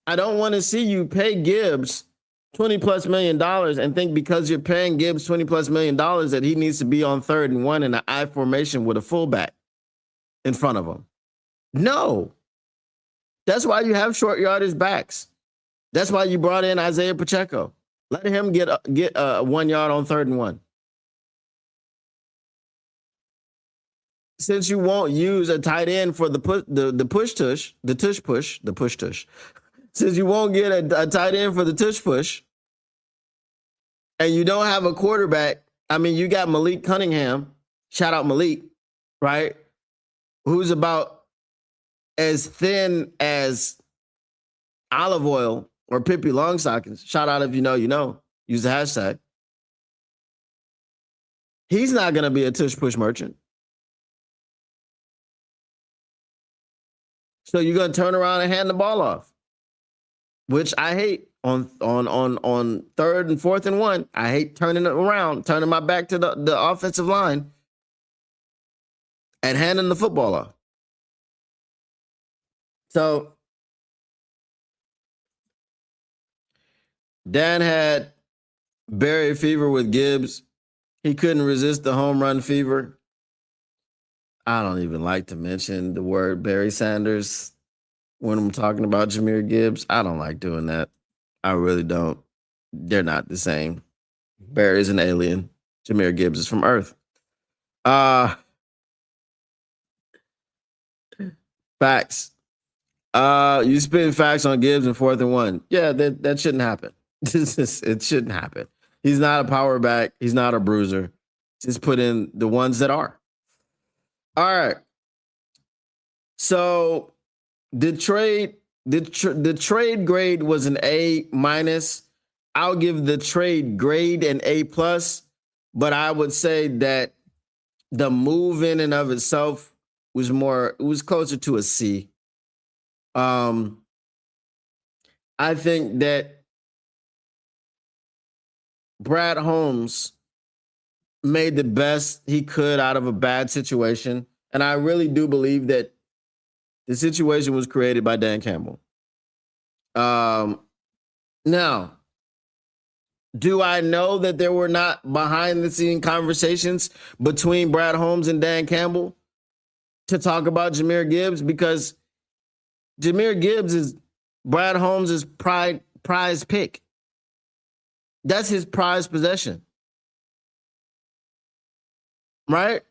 I don't want to see you pay Gibbs $20+ million and think because you're paying Gibbs $20+ million that he needs to be on 3rd and 1 in an I formation with a fullback in front of him. No. That's why you have short yardage backs. That's why you brought in Isaiah Pacheco. Let him get 1 yard on 3rd and 1. Since you won't use a tight end for the push tush. Since you won't get a tight end for the tush push, and you don't have a quarterback, I mean, you got Malik Cunningham, shout out Malik, right? Who's about as thin as olive oil or Pippi Longstockings. Shout out if you know, you know. Use the hashtag. He's not going to be a tush push merchant. So you're going to turn around and hand the ball off, which I hate on 3rd and 4th and 1. I hate turning it around, turning my back to the offensive line and handing the football off. So Dan had berry fever with Gibbs. He couldn't resist the home run fever. I don't even like to mention the word Barry Sanders when I'm talking about Jahmyr Gibbs. I don't like doing that. I really don't. They're not the same. Barry's an alien. Jahmyr Gibbs is from Earth. Facts. You spitting facts on Gibbs in 4th and 1. Yeah, that shouldn't happen. It shouldn't happen. He's not a power back. He's not a bruiser. Just put in the ones that are. All right. So the trade grade was an A-. I'll give the trade grade an A+, but I would say that the move in and of itself was closer to a C. I think that Brad Holmes made the best he could out of a bad situation. And I really do believe that the situation was created by Dan Campbell. Now, do I know that there were not behind-the-scene conversations between Brad Holmes and Dan Campbell to talk about Jahmyr Gibbs? Because Jahmyr Gibbs is Brad Holmes' prize pick. That's his prized possession. Right?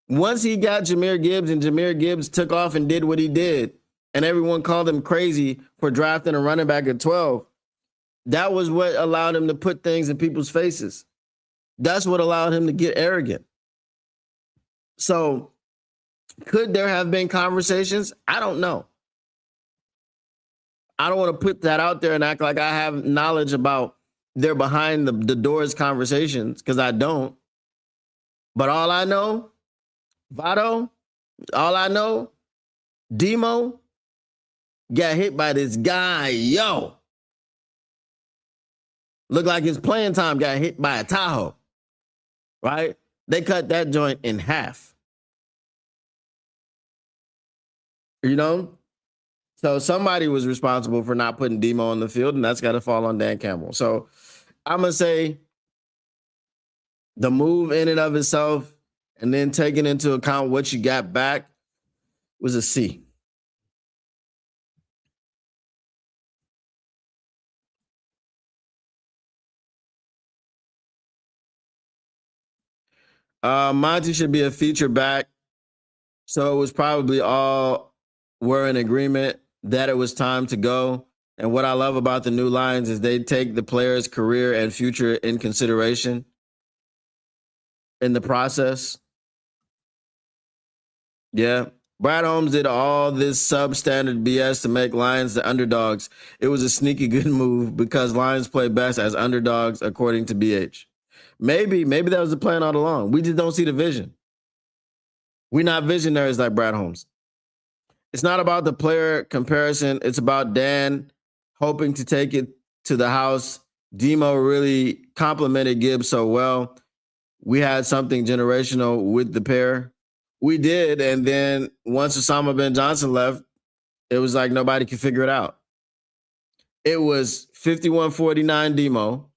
Once he got Jahmyr Gibbs and Jahmyr Gibbs took off and did what he did, and everyone called him crazy for drafting a running back at 12, that was what allowed him to put things in people's faces. That's what allowed him to get arrogant. So, could there have been conversations? I don't know. I don't want to put that out there and act like I have knowledge about their behind the doors conversations, because I don't. But all I know, Votto, all I know, Demo got hit by this guy. Yo. Looked like his playing time got hit by a Tahoe. Right? They cut that joint in half. You know? So somebody was responsible for not putting Demo on the field, and that's got to fall on Dan Campbell. So I'm going to say the move in and of itself, and then taking into account what you got back, was a C. Monty should be a feature back. So it was probably all were in agreement that it was time to go. And what I love about the new Lions is they take the player's career and future in consideration in the process. Yeah. Brad Holmes did all this substandard BS to make Lions the underdogs. It was a sneaky good move because Lions play best as underdogs, according to BH. Maybe that was the plan all along. We just don't see the vision. We're not visionaries like Brad Holmes. It's not about the player comparison. It's about Dan hoping to take it to the house. Demo really complimented Gibbs so well. we had something generational with the pair. We did, and then once Osama bin Johnson left, it was like nobody could figure it out. It was 51-49 Demo,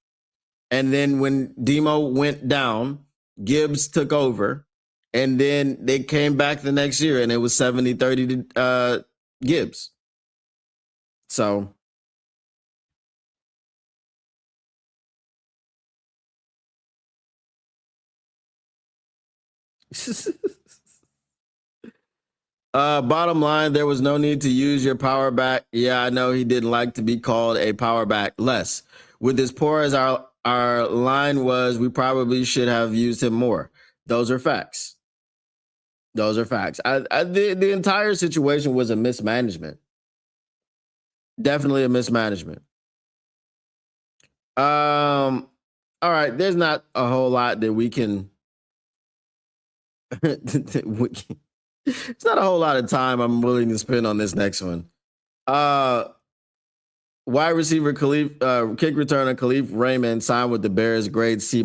and then when Demo went down, Gibbs took over, and then they came back the next year, and it was 70-30 to Gibbs. So bottom line, there was no need to use your power back. Yeah, I know he didn't like to be called a power back less. With as poor as our line was, we probably should have used him more. Those are facts. Those are facts. The entire situation was a mismanagement. Definitely a mismanagement. All right, there's not a whole lot that we can it's not a whole lot of time I'm willing to spend on this next one. Wide receiver Khalif, kick returner Khalif Raymond signed with the Bears, grade C-.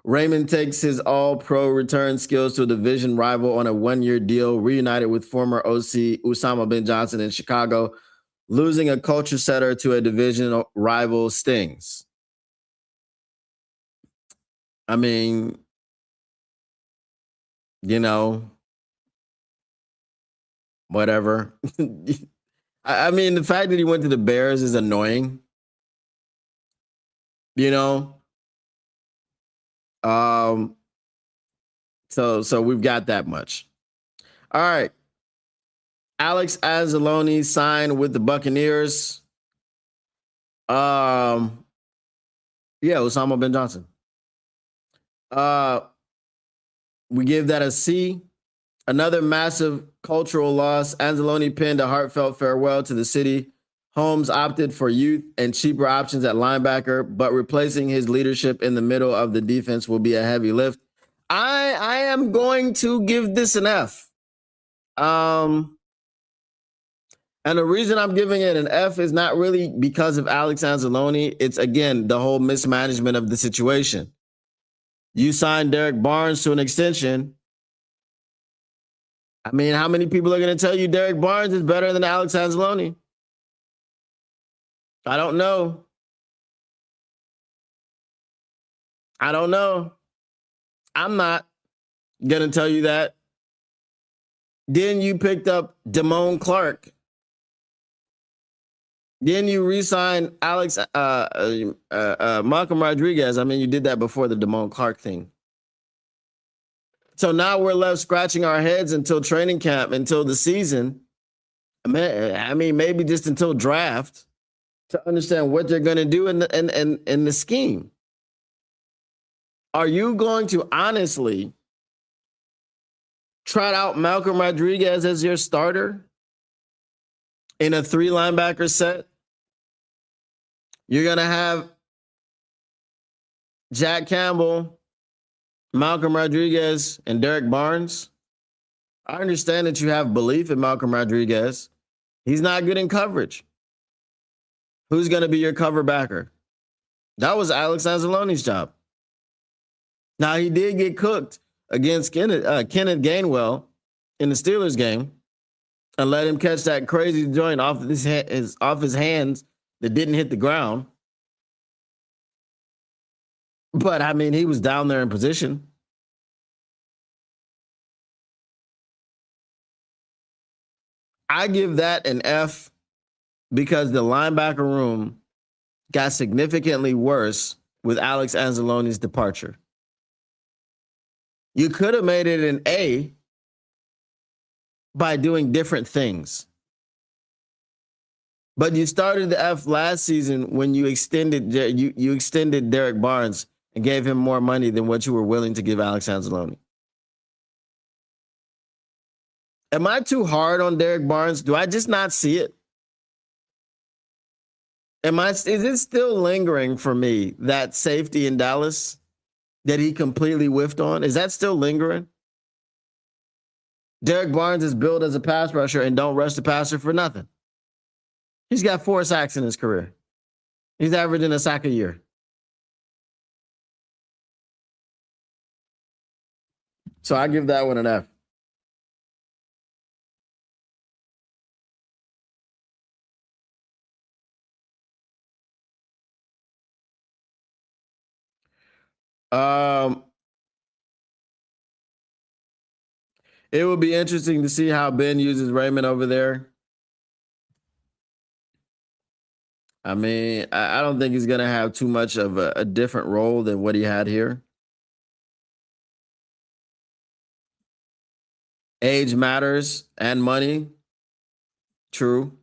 Raymond takes his all-pro return skills to a division rival on a one-year deal, reunited with former OC Osama bin Johnson in Chicago. Losing a culture setter to a division rival stings. I mean, you know, whatever. I mean, the fact that he went to the Bears is annoying. You know, so we've got that much. All right. Alex Anzalone signed with the Buccaneers. Yeah, Osama bin Johnson. We give that a C. Another massive cultural loss. Anzalone penned a heartfelt farewell to the city. Holmes opted for youth and cheaper options at linebacker, but replacing his leadership in the middle of the defense will be a heavy lift. I am going to give this an F. And the reason I'm giving it an F is not really because of Alex Anzalone. It's, again, the whole mismanagement of the situation. You signed Derek Barnes to an extension. I mean, how many people are going to tell you Derek Barnes is better than Alex Anzalone? I don't know. I don't know. I'm not going to tell you that. Then you picked up Damone Clark. Then you re-signed Alex Malcolm Rodriguez. I mean, you did that before the Damone Clark thing. So now we're left scratching our heads until training camp, until the season. I mean, maybe just until draft to understand what they're going to do in the scheme. Are you going to honestly trot out Malcolm Rodriguez as your starter in a 3 linebacker set? You're going to have Jack Campbell, Malcolm Rodriguez, and Derek Barnes. I understand that you have belief in Malcolm Rodriguez. He's not good in coverage. Who's going to be your cover backer? That was Alex Anzalone's job. Now, he did get cooked against Kenneth Gainwell in the Steelers game and let him catch that crazy joint off his hands that didn't hit the ground. But, I mean, he was down there in position. I give that an F because the linebacker room got significantly worse with Alex Anzalone's departure. You could have made it an A by doing different things. But you started the F last season when you extended Derek Barnes and gave him more money than what you were willing to give Alex Anzalone. Am I too hard on Derek Barnes? Do I just not see it? Is it still lingering for me, that safety in Dallas that he completely whiffed on? Is that still lingering? Derek Barnes is billed as a pass rusher and don't rush the passer for nothing. He's got 4 sacks in his career. He's averaging a sack a year. So I give that one an F. It would be interesting to see how Ben uses Raymond over there. I mean, I don't think he's going to have too much of a different role than what he had here. Age matters and money. True.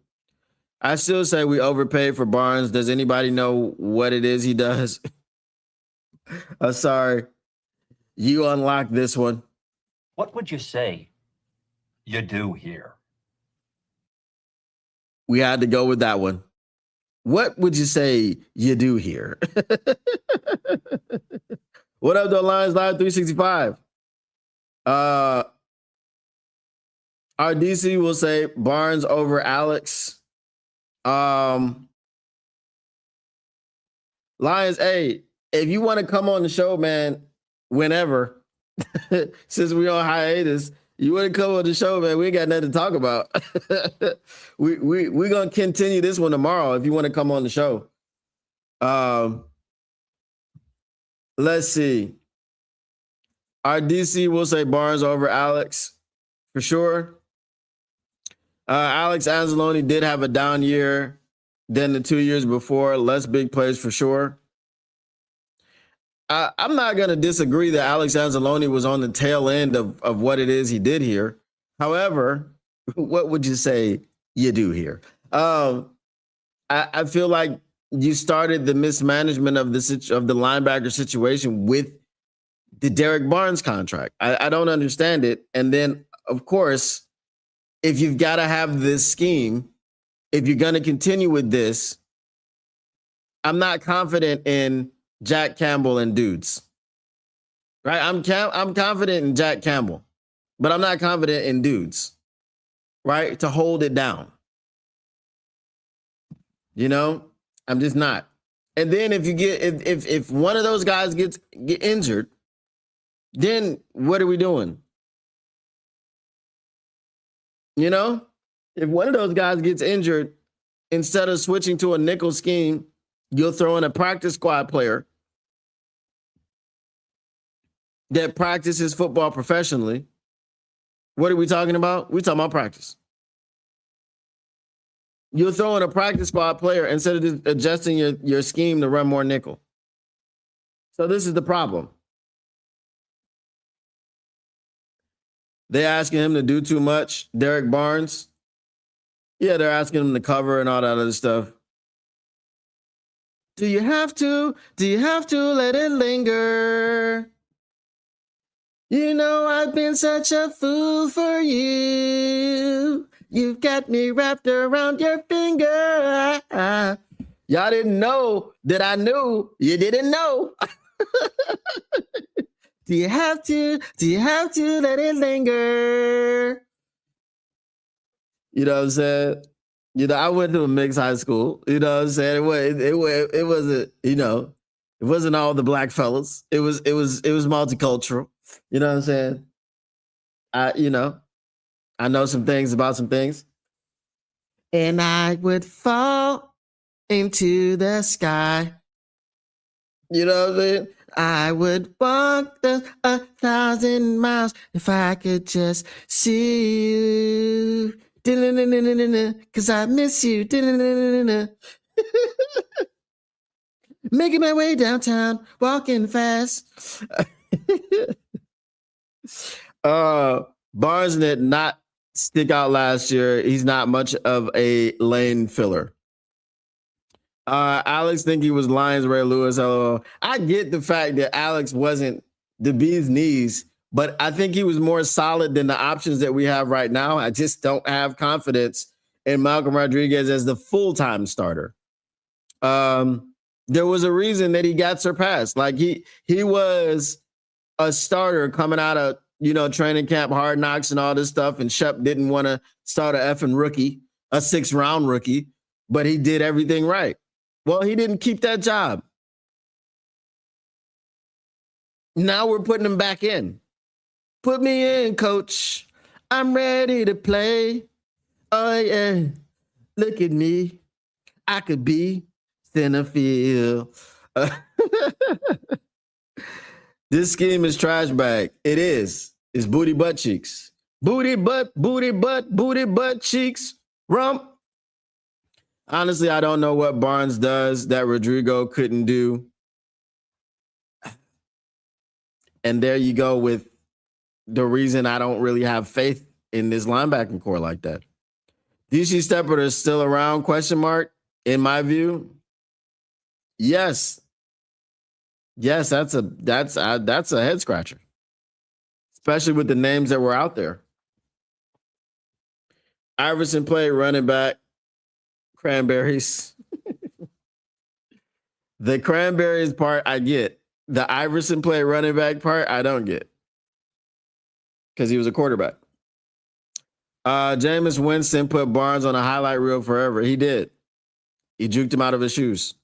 I still say we overpaid for Barnes. Does anybody know what it is he does? I'm sorry. You unlock this one. What would you say you do here? We had to go with that one. What would you say you do here? What up, though, Lions Live 365? Our DC will say Barnes over Alex. Lions, hey, if you want to come on the show, man, whenever, since we're on hiatus, you want to come on the show, man, we ain't got nothing to talk about. We're going to continue this one tomorrow if you want to come on the show. Let's see. Our DC will say Barnes over Alex for sure. Alex Anzalone did have a down year than the 2 years before. Less big plays for sure. I'm not going to disagree that Alex Anzalone was on the tail end of what it is he did here. However, what would you say you do here? I feel like you started the mismanagement of the linebacker situation with the Derek Barnes contract. I don't understand it. And then, of course, if you've got to have this scheme, if you're going to continue with this, I'm not confident in Jack Campbell and dudes, right? I'm confident in Jack Campbell, but I'm not confident in dudes, right? To hold it down. You know, I'm just not. And then if you get, if one of those guys get injured, then what are we doing? You know, if one of those guys gets injured, instead of switching to a nickel scheme, you'll throw in a practice squad player that practices football professionally. What are we talking about? We're talking about practice. You'll throw in a practice squad player instead of just adjusting your scheme to run more nickel. So this is the problem. They're asking him to do too much. Derek Barnes. Yeah, they're asking him to cover and all that other stuff. Do you have to? Do you have to let it linger? You know I've been such a fool for you. You've got me wrapped around your finger. Y'all didn't know that I knew. You didn't know. Do you have to? Do you have to let it linger? You know what I'm saying? You know, I went to a mixed high school. You know what I'm saying? It wasn't, you know, it wasn't all the black fellas. It was multicultural. You know what I'm saying? I know some things about some things. And I would fall into the sky. You know what I'm saying? I would walk 1,000 miles if I could just see you. Cause I miss you. Making my way downtown, walking fast. Barnes did not stick out last year. He's not much of a lane filler. Alex think he was Lions Ray Lewis. LOL. I get the fact that Alex wasn't the bee's knees, but I think he was more solid than the options that we have right now. I just don't have confidence in Malcolm Rodriguez as the full-time starter. There was a reason that he got surpassed. Like he was a starter coming out of, you know, training camp, Hard Knocks and all this stuff. And Shep didn't want to start a effing rookie, a 6th-round rookie, but he did everything right. Well, he didn't keep that job. Now we're putting him back in. Put me in, coach. I'm ready to play. Oh, yeah. Look at me. I could be center field. This scheme is trash bag. It is. It's booty butt cheeks. Booty butt cheeks. Rump. Honestly, I don't know what Barnes does that Rodrigo couldn't do. And there you go with the reason I don't really have faith in this linebacking core like that. DC Steppert is still around, question mark, in my view. Yes. Yes, that's a head scratcher. Especially with the names that were out there. Iverson played running back. Cranberries. The cranberries part I get. The Iverson played running back part I don't get. Because he was a quarterback. Jameis Winston put Barnes on a highlight reel forever. He did. He juked him out of his shoes.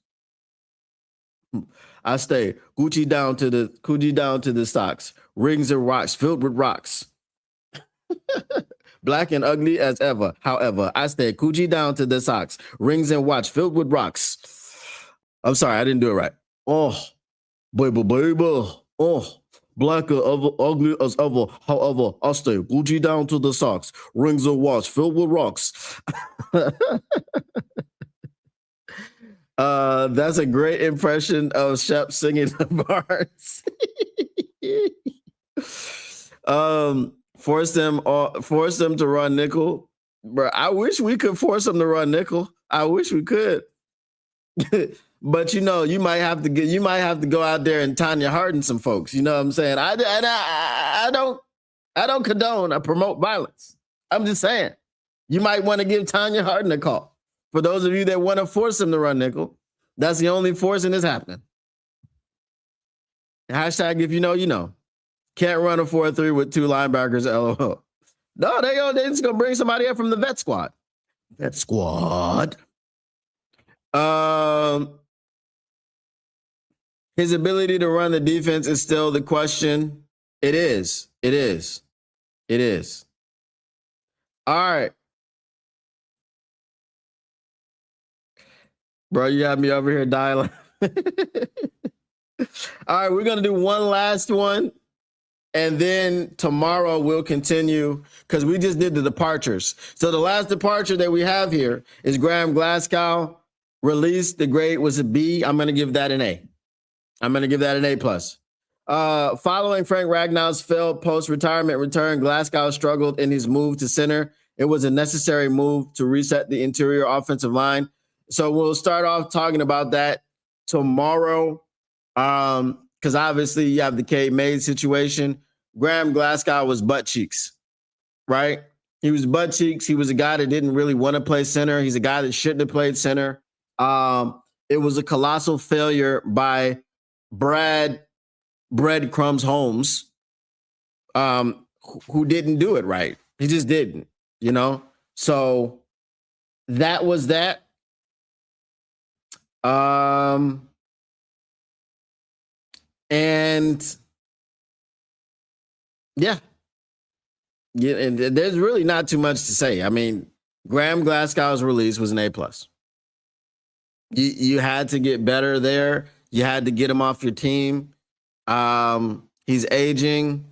I stay Gucci down to the socks. Rings and rocks filled with rocks. Black and ugly as ever. However, I stay Gucci down to the socks. Rings and watch filled with rocks. I'm sorry, I didn't do it right. Oh, baby. Oh, black and ugly as ever. However, I stay Gucci down to the socks. Rings and watch filled with rocks. That's a great impression of Shep singing the Barnes. Force them to run nickel. Bro, I wish we could force them to run nickel. I wish we could. But you might have to go out there and Tanya Hardin some folks. You know what I'm saying? I don't condone or promote violence. I'm just saying. You might want to give Tanya Hardin a call. For those of you that want to force him to run nickel, that's the only forcing that's happening. Hashtag if you know, you know. Can't run a 4-3 with two linebackers, LOL. No, they just gonna bring somebody up from the vet squad. Vet squad. His ability to run the defense is still the question. It is. All right. Bro, you got me over here dying. All right, we're going to do one last one. And then tomorrow we'll continue because we just did the departures. So the last departure that we have here is Graham Glasgow. Released, the grade was a B. I'm going to give that an A. I'm going to give that an A+. Following Frank Ragnow's failed post-retirement return, Glasgow struggled in his move to center. It was a necessary move to reset the interior offensive line. So we'll start off talking about that tomorrow. Because obviously you have the Cade Mays situation. Graham Glasgow was butt cheeks, right? He was butt cheeks. He was a guy that didn't really want to play center. He's a guy that shouldn't have played center. It was a colossal failure by Brad Breadcrumbs Holmes, who didn't do it right. He just didn't, So that was that. And yeah, and there's really not too much to say. I mean, Graham Glasgow's release was an A+. You had to get better there. You had to get him off your team. He's aging.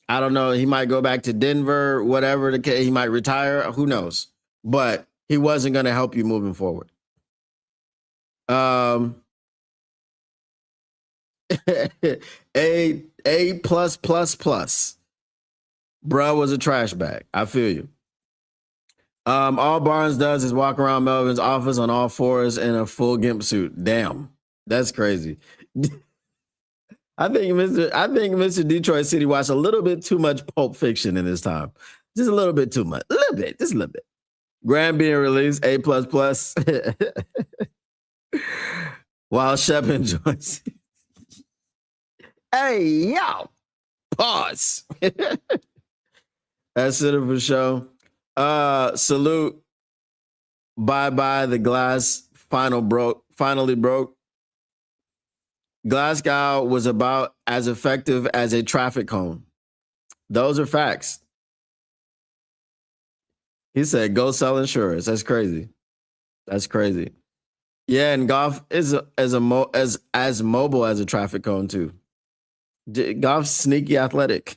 I don't know. He might go back to Denver, whatever the case. He might retire. Who knows? But he wasn't going to help you moving forward. A+++. Bruh was a trash bag. I feel you. All Barnes does is walk around Melvin's office on all fours in a full gimp suit. Damn, that's crazy. I think Mr. Detroit City watched a little bit too much Pulp Fiction in his time. Just a little bit too much. A little bit, just a little bit. Graham being released, A++. While Shep enjoys. Hey, yo, pause. That's it for show. Salute. Bye. The glass finally broke. Glasgow was about as effective as a traffic cone. Those are facts. He said, "Go sell insurance." That's crazy. That's crazy. Yeah, and golf is as mobile as a traffic cone too. Golf's sneaky athletic.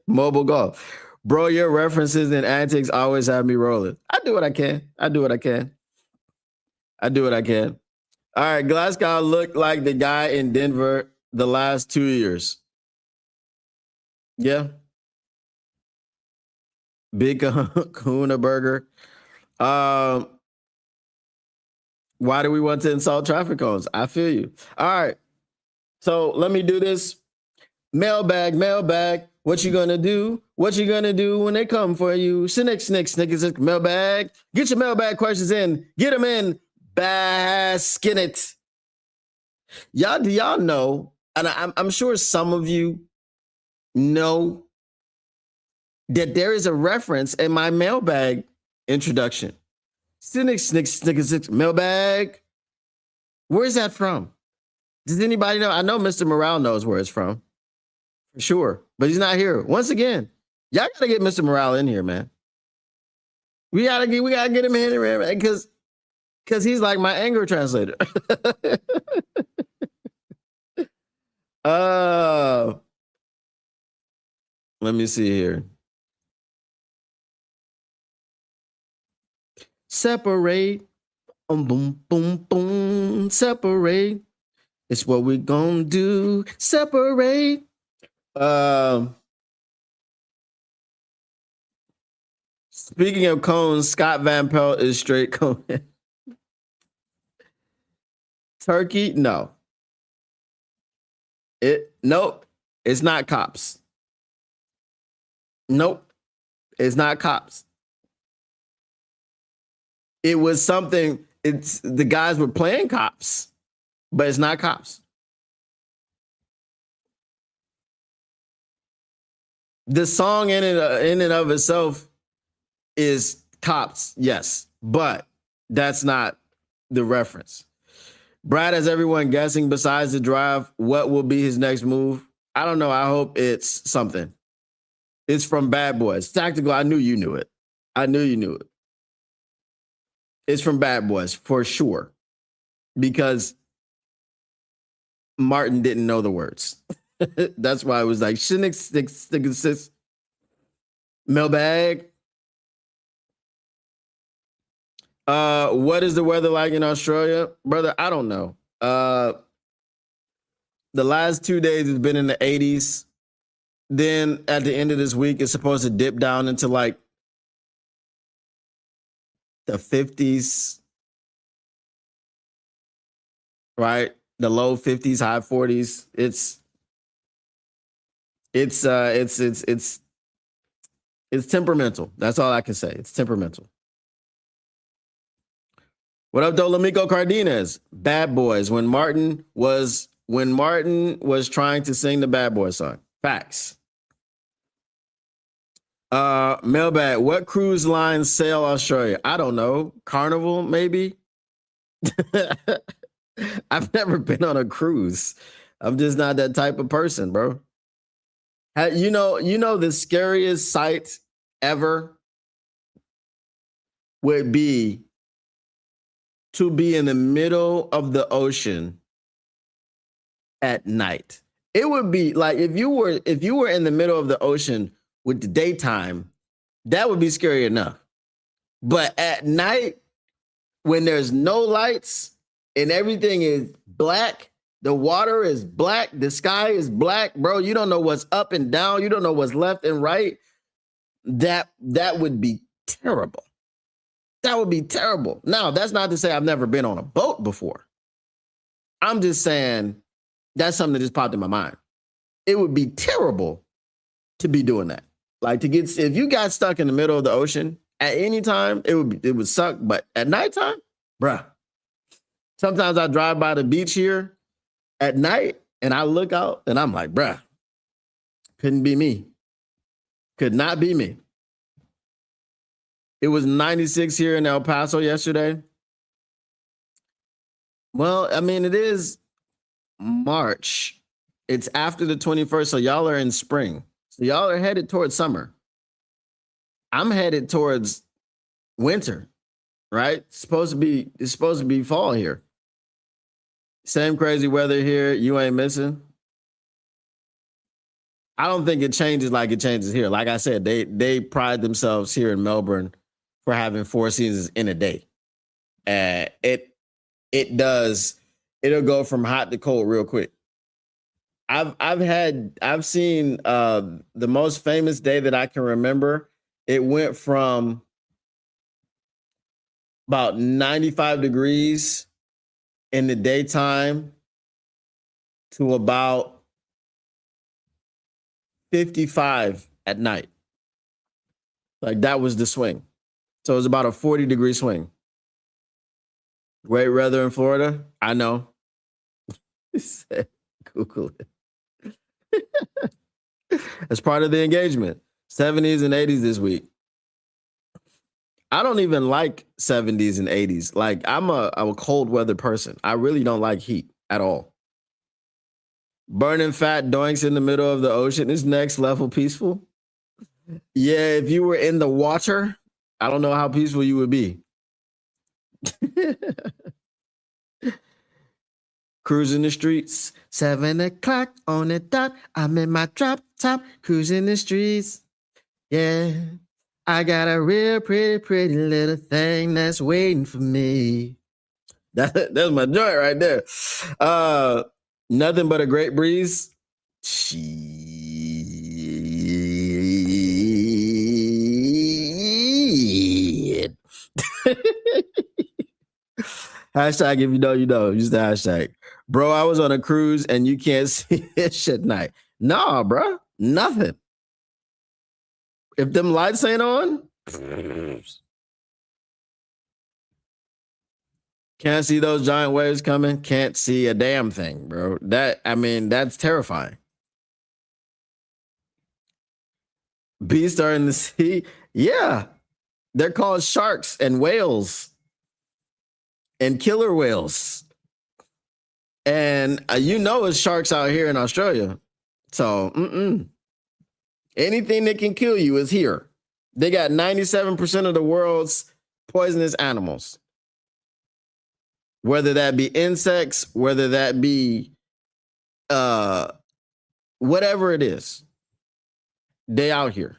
Mobile golf. Bro, your references and antics always have me rolling. I do what I can. I do what I can. I do what I can. All right, Glasgow looked like the guy in Denver the last 2 years. Yeah. Big Kahuna Burger. Why do we want to insult traffic cones? I feel you. All right. So let me do this. Mailbag. What you gonna do? What you gonna do when they come for you? Snick, mailbag. Get your mailbag questions in. Get them in. Baskin it. Do y'all know? And I'm sure some of you know that there is a reference in my mailbag introduction. Snick, mailbag. Where's that from? Does anybody know? I know Mr. Morale knows where it's from. For sure. But he's not here. Once again, y'all gotta get Mr. Morale in here, man. We gotta get him in here, man, because he's like my anger translator. Let me see here. Separate. Boom, boom, boom. Separate. It's what we gonna do. Separate. Speaking of cones, Scott Van Pelt is straight cone. Turkey? No. Nope. It's not cops. Nope. It's not cops. It was something, the guys were playing cops, but it's not cops. The song in and of itself is cops, yes, but that's not the reference. Brad has everyone guessing besides the drive, what will be his next move? I don't know. I hope it's something. It's from Bad Boys. Tactical, I knew you knew it. I knew you knew it. It's from Bad Boys, for sure. Because Martin didn't know the words. That's why it was like, stick, mailbag. What is the weather like in Australia? Brother, I don't know. The last 2 days it's been in the 80s. Then at the end of this week, it's supposed to dip down into like the 50s. Right? The low 50s, high 40s. It's temperamental. That's all I can say. It's temperamental. What up, Dolamico Cardenas? Bad Boys. When Martin was trying to sing the Bad Boy song. Facts. Mailbag. What cruise lines sail Australia? I don't know. Carnival, maybe. I've never been on a cruise. I'm just not that type of person, bro. You know the scariest sight ever would be to be in the middle of the ocean at night. It would be like if you were in the middle of the ocean with the daytime, that would be scary enough. But at night, when there's no lights and everything is black, the water is black, the sky is black, bro, you don't know what's up and down, you don't know what's left and right. That would be terrible. That would be terrible. Now, that's not to say I've never been on a boat before. I'm just saying that's something that just popped in my mind. It would be terrible to be doing that. Like if you got stuck in the middle of the ocean at any time, it would suck. But at nighttime, bruh, sometimes I drive by the beach here at night and I look out and I'm like, bruh, couldn't be me. Could not be me. It was 96 here in El Paso yesterday. Well, I mean, it is March. It's after the 21st, so y'all are in spring. So y'all are headed towards summer. I'm headed towards winter, right? It's supposed to be fall here. Same crazy weather here. You ain't missing. I don't think it changes like it changes here. Like I said, they pride themselves here in Melbourne for having 4 seasons in a day. It does. It'll go from hot to cold real quick. I've seen the most famous day that I can remember. It went from about 95 degrees in the daytime to about 55 at night. Like that was the swing. So it was about a 40-degree swing. Great weather in Florida. I know. Google it. As part of the engagement. 70s and 80s this week. I don't even like 70s and 80s. Like I'm a cold weather person. I really don't like heat at all. Burning fat doinks in the middle of the ocean is next level peaceful. Yeah, if you were in the water, I don't know how peaceful you would be. Cruising the streets, 7 o'clock on the dot. I'm in my drop top, cruising the streets. Yeah, I got a real pretty little thing that's waiting for me. That's my joint right there. Nothing but a great breeze. Shit. Hashtag if you know, you know. Use the hashtag. Bro, I was on a cruise and you can't see shit at night. Nah, bro. Nothing. If them lights ain't on, can't see those giant waves coming. Can't see a damn thing, bro. That's terrifying. Beasts are in the sea. Yeah. They're called sharks and whales and killer whales. And you know it's sharks out here in Australia. So, anything that can kill you is here. They got 97% of the world's poisonous animals. Whether that be insects, whether that be whatever it is, they out here.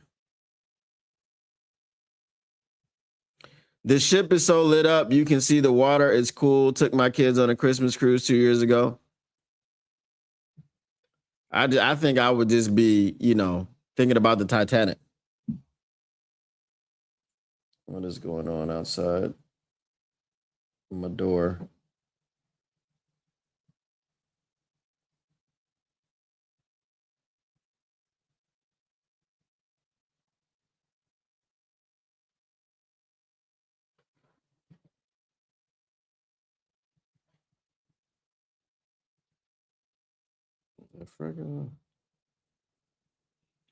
The ship is so lit up, you can see the water. It's cool. Took my kids on a Christmas cruise 2 years ago. I think I would just be, thinking about the Titanic. What is going on outside my door?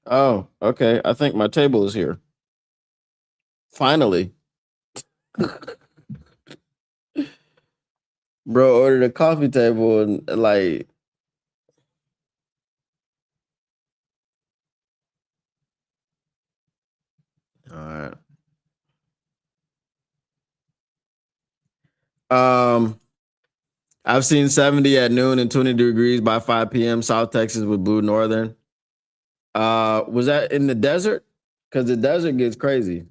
Oh, okay. I think my table is here. Finally. Bro ordered a coffee table and like all right. I've seen 70 at noon and 20 degrees by 5 p.m. South Texas with Blue Northern. Was that in the desert? Because the desert gets crazy.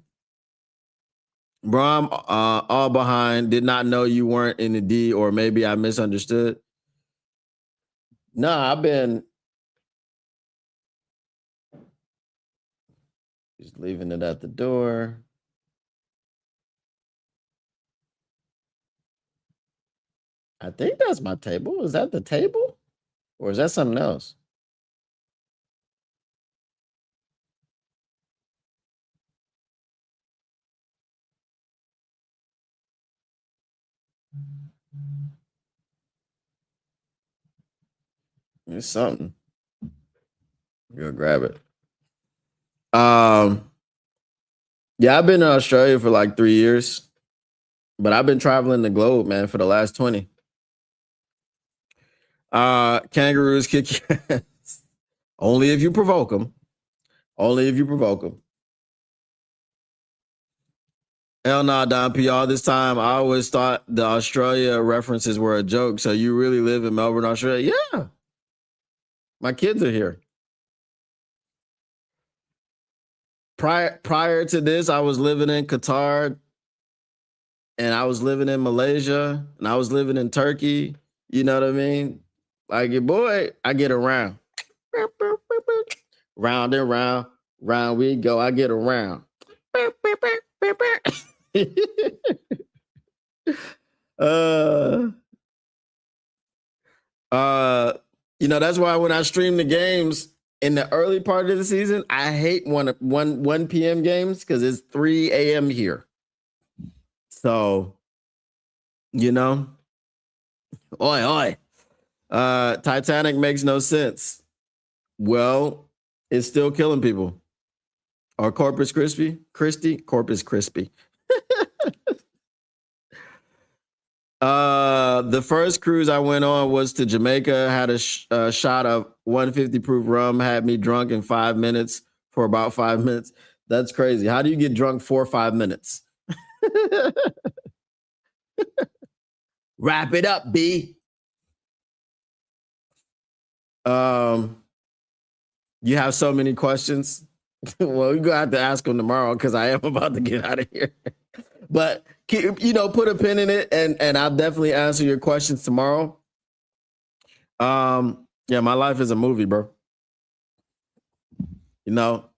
Bro, I'm all behind. Did not know you weren't in the D, or maybe I misunderstood. No, I've been just leaving it at the door. I think that's my table. Is that the table? Or is that something else? It's something. Go grab it. Yeah, I've been in Australia for like 3 years, but I've been traveling the globe, man, for the last 20. Kangaroos kick your ass. Only if you provoke them. Only if you provoke them. Hell nah, Don P. All this time, I always thought the Australia references were a joke. So you really live in Melbourne, Australia? Yeah. My kids are here. Prior to this, I was living in Qatar, and I was living in Malaysia, and I was living in Turkey. You know what I mean? Like your boy, I get around. Round and round, round we go. I get around. You know, that's why when I stream the games in the early part of the season, I hate 1 p.m. games because it's 3 a.m. here. So, you know, oi. Titanic makes no sense. Well, it's still killing people. Or Corpus Christi? Corpus Christi. The first cruise I went on was to Jamaica. Had a shot of 150 proof rum. Had me drunk in 5 minutes for about 5 minutes. That's crazy. How do you get drunk for 5 minutes? Wrap it up, B. You have so many questions. Well, we're gonna have to ask them tomorrow because I am about to get out of here. But you know, put a pin in it, and I'll definitely answer your questions tomorrow. Yeah, my life is a movie, bro. You know,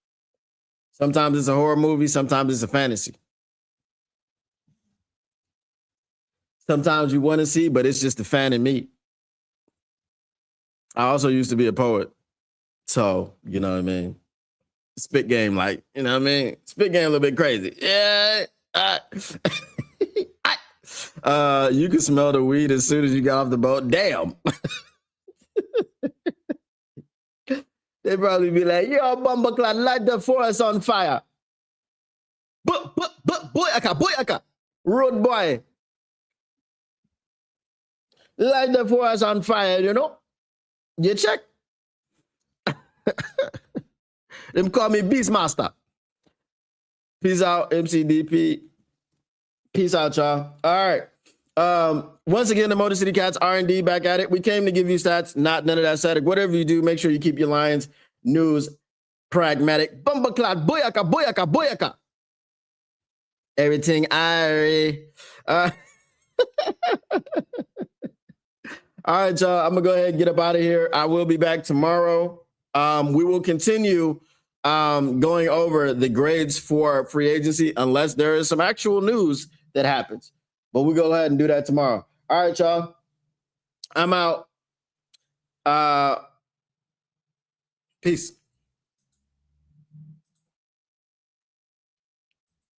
sometimes it's a horror movie, sometimes it's a fantasy. Sometimes you want to see, but it's just a fan in me. I also used to be a poet. So, you know what I mean? Spit game, like, you know what I mean? Spit game a little bit crazy. Yeah. You can smell the weed as soon as you got off the boat. Damn. They'd probably be like, yo, Bumbleclad, light the forest on fire. Boyaka. Road boy. Light the forest on fire, you know? You check? Them call me Beastmaster. Peace out, MCDP. Peace out, y'all. All right. Once again, the Motor City Cats R&D back at it. We came to give you stats, not none of that static. Whatever you do, make sure you keep your lines, news, pragmatic. Bumbleclad, boyaka. Everything I. All right, y'all. I'm gonna go ahead and get up out of here. I will be back tomorrow. We will continue going over the grades for free agency unless there is some actual news that happens. But we'll go ahead and do that tomorrow. All right, y'all. I'm out. Peace.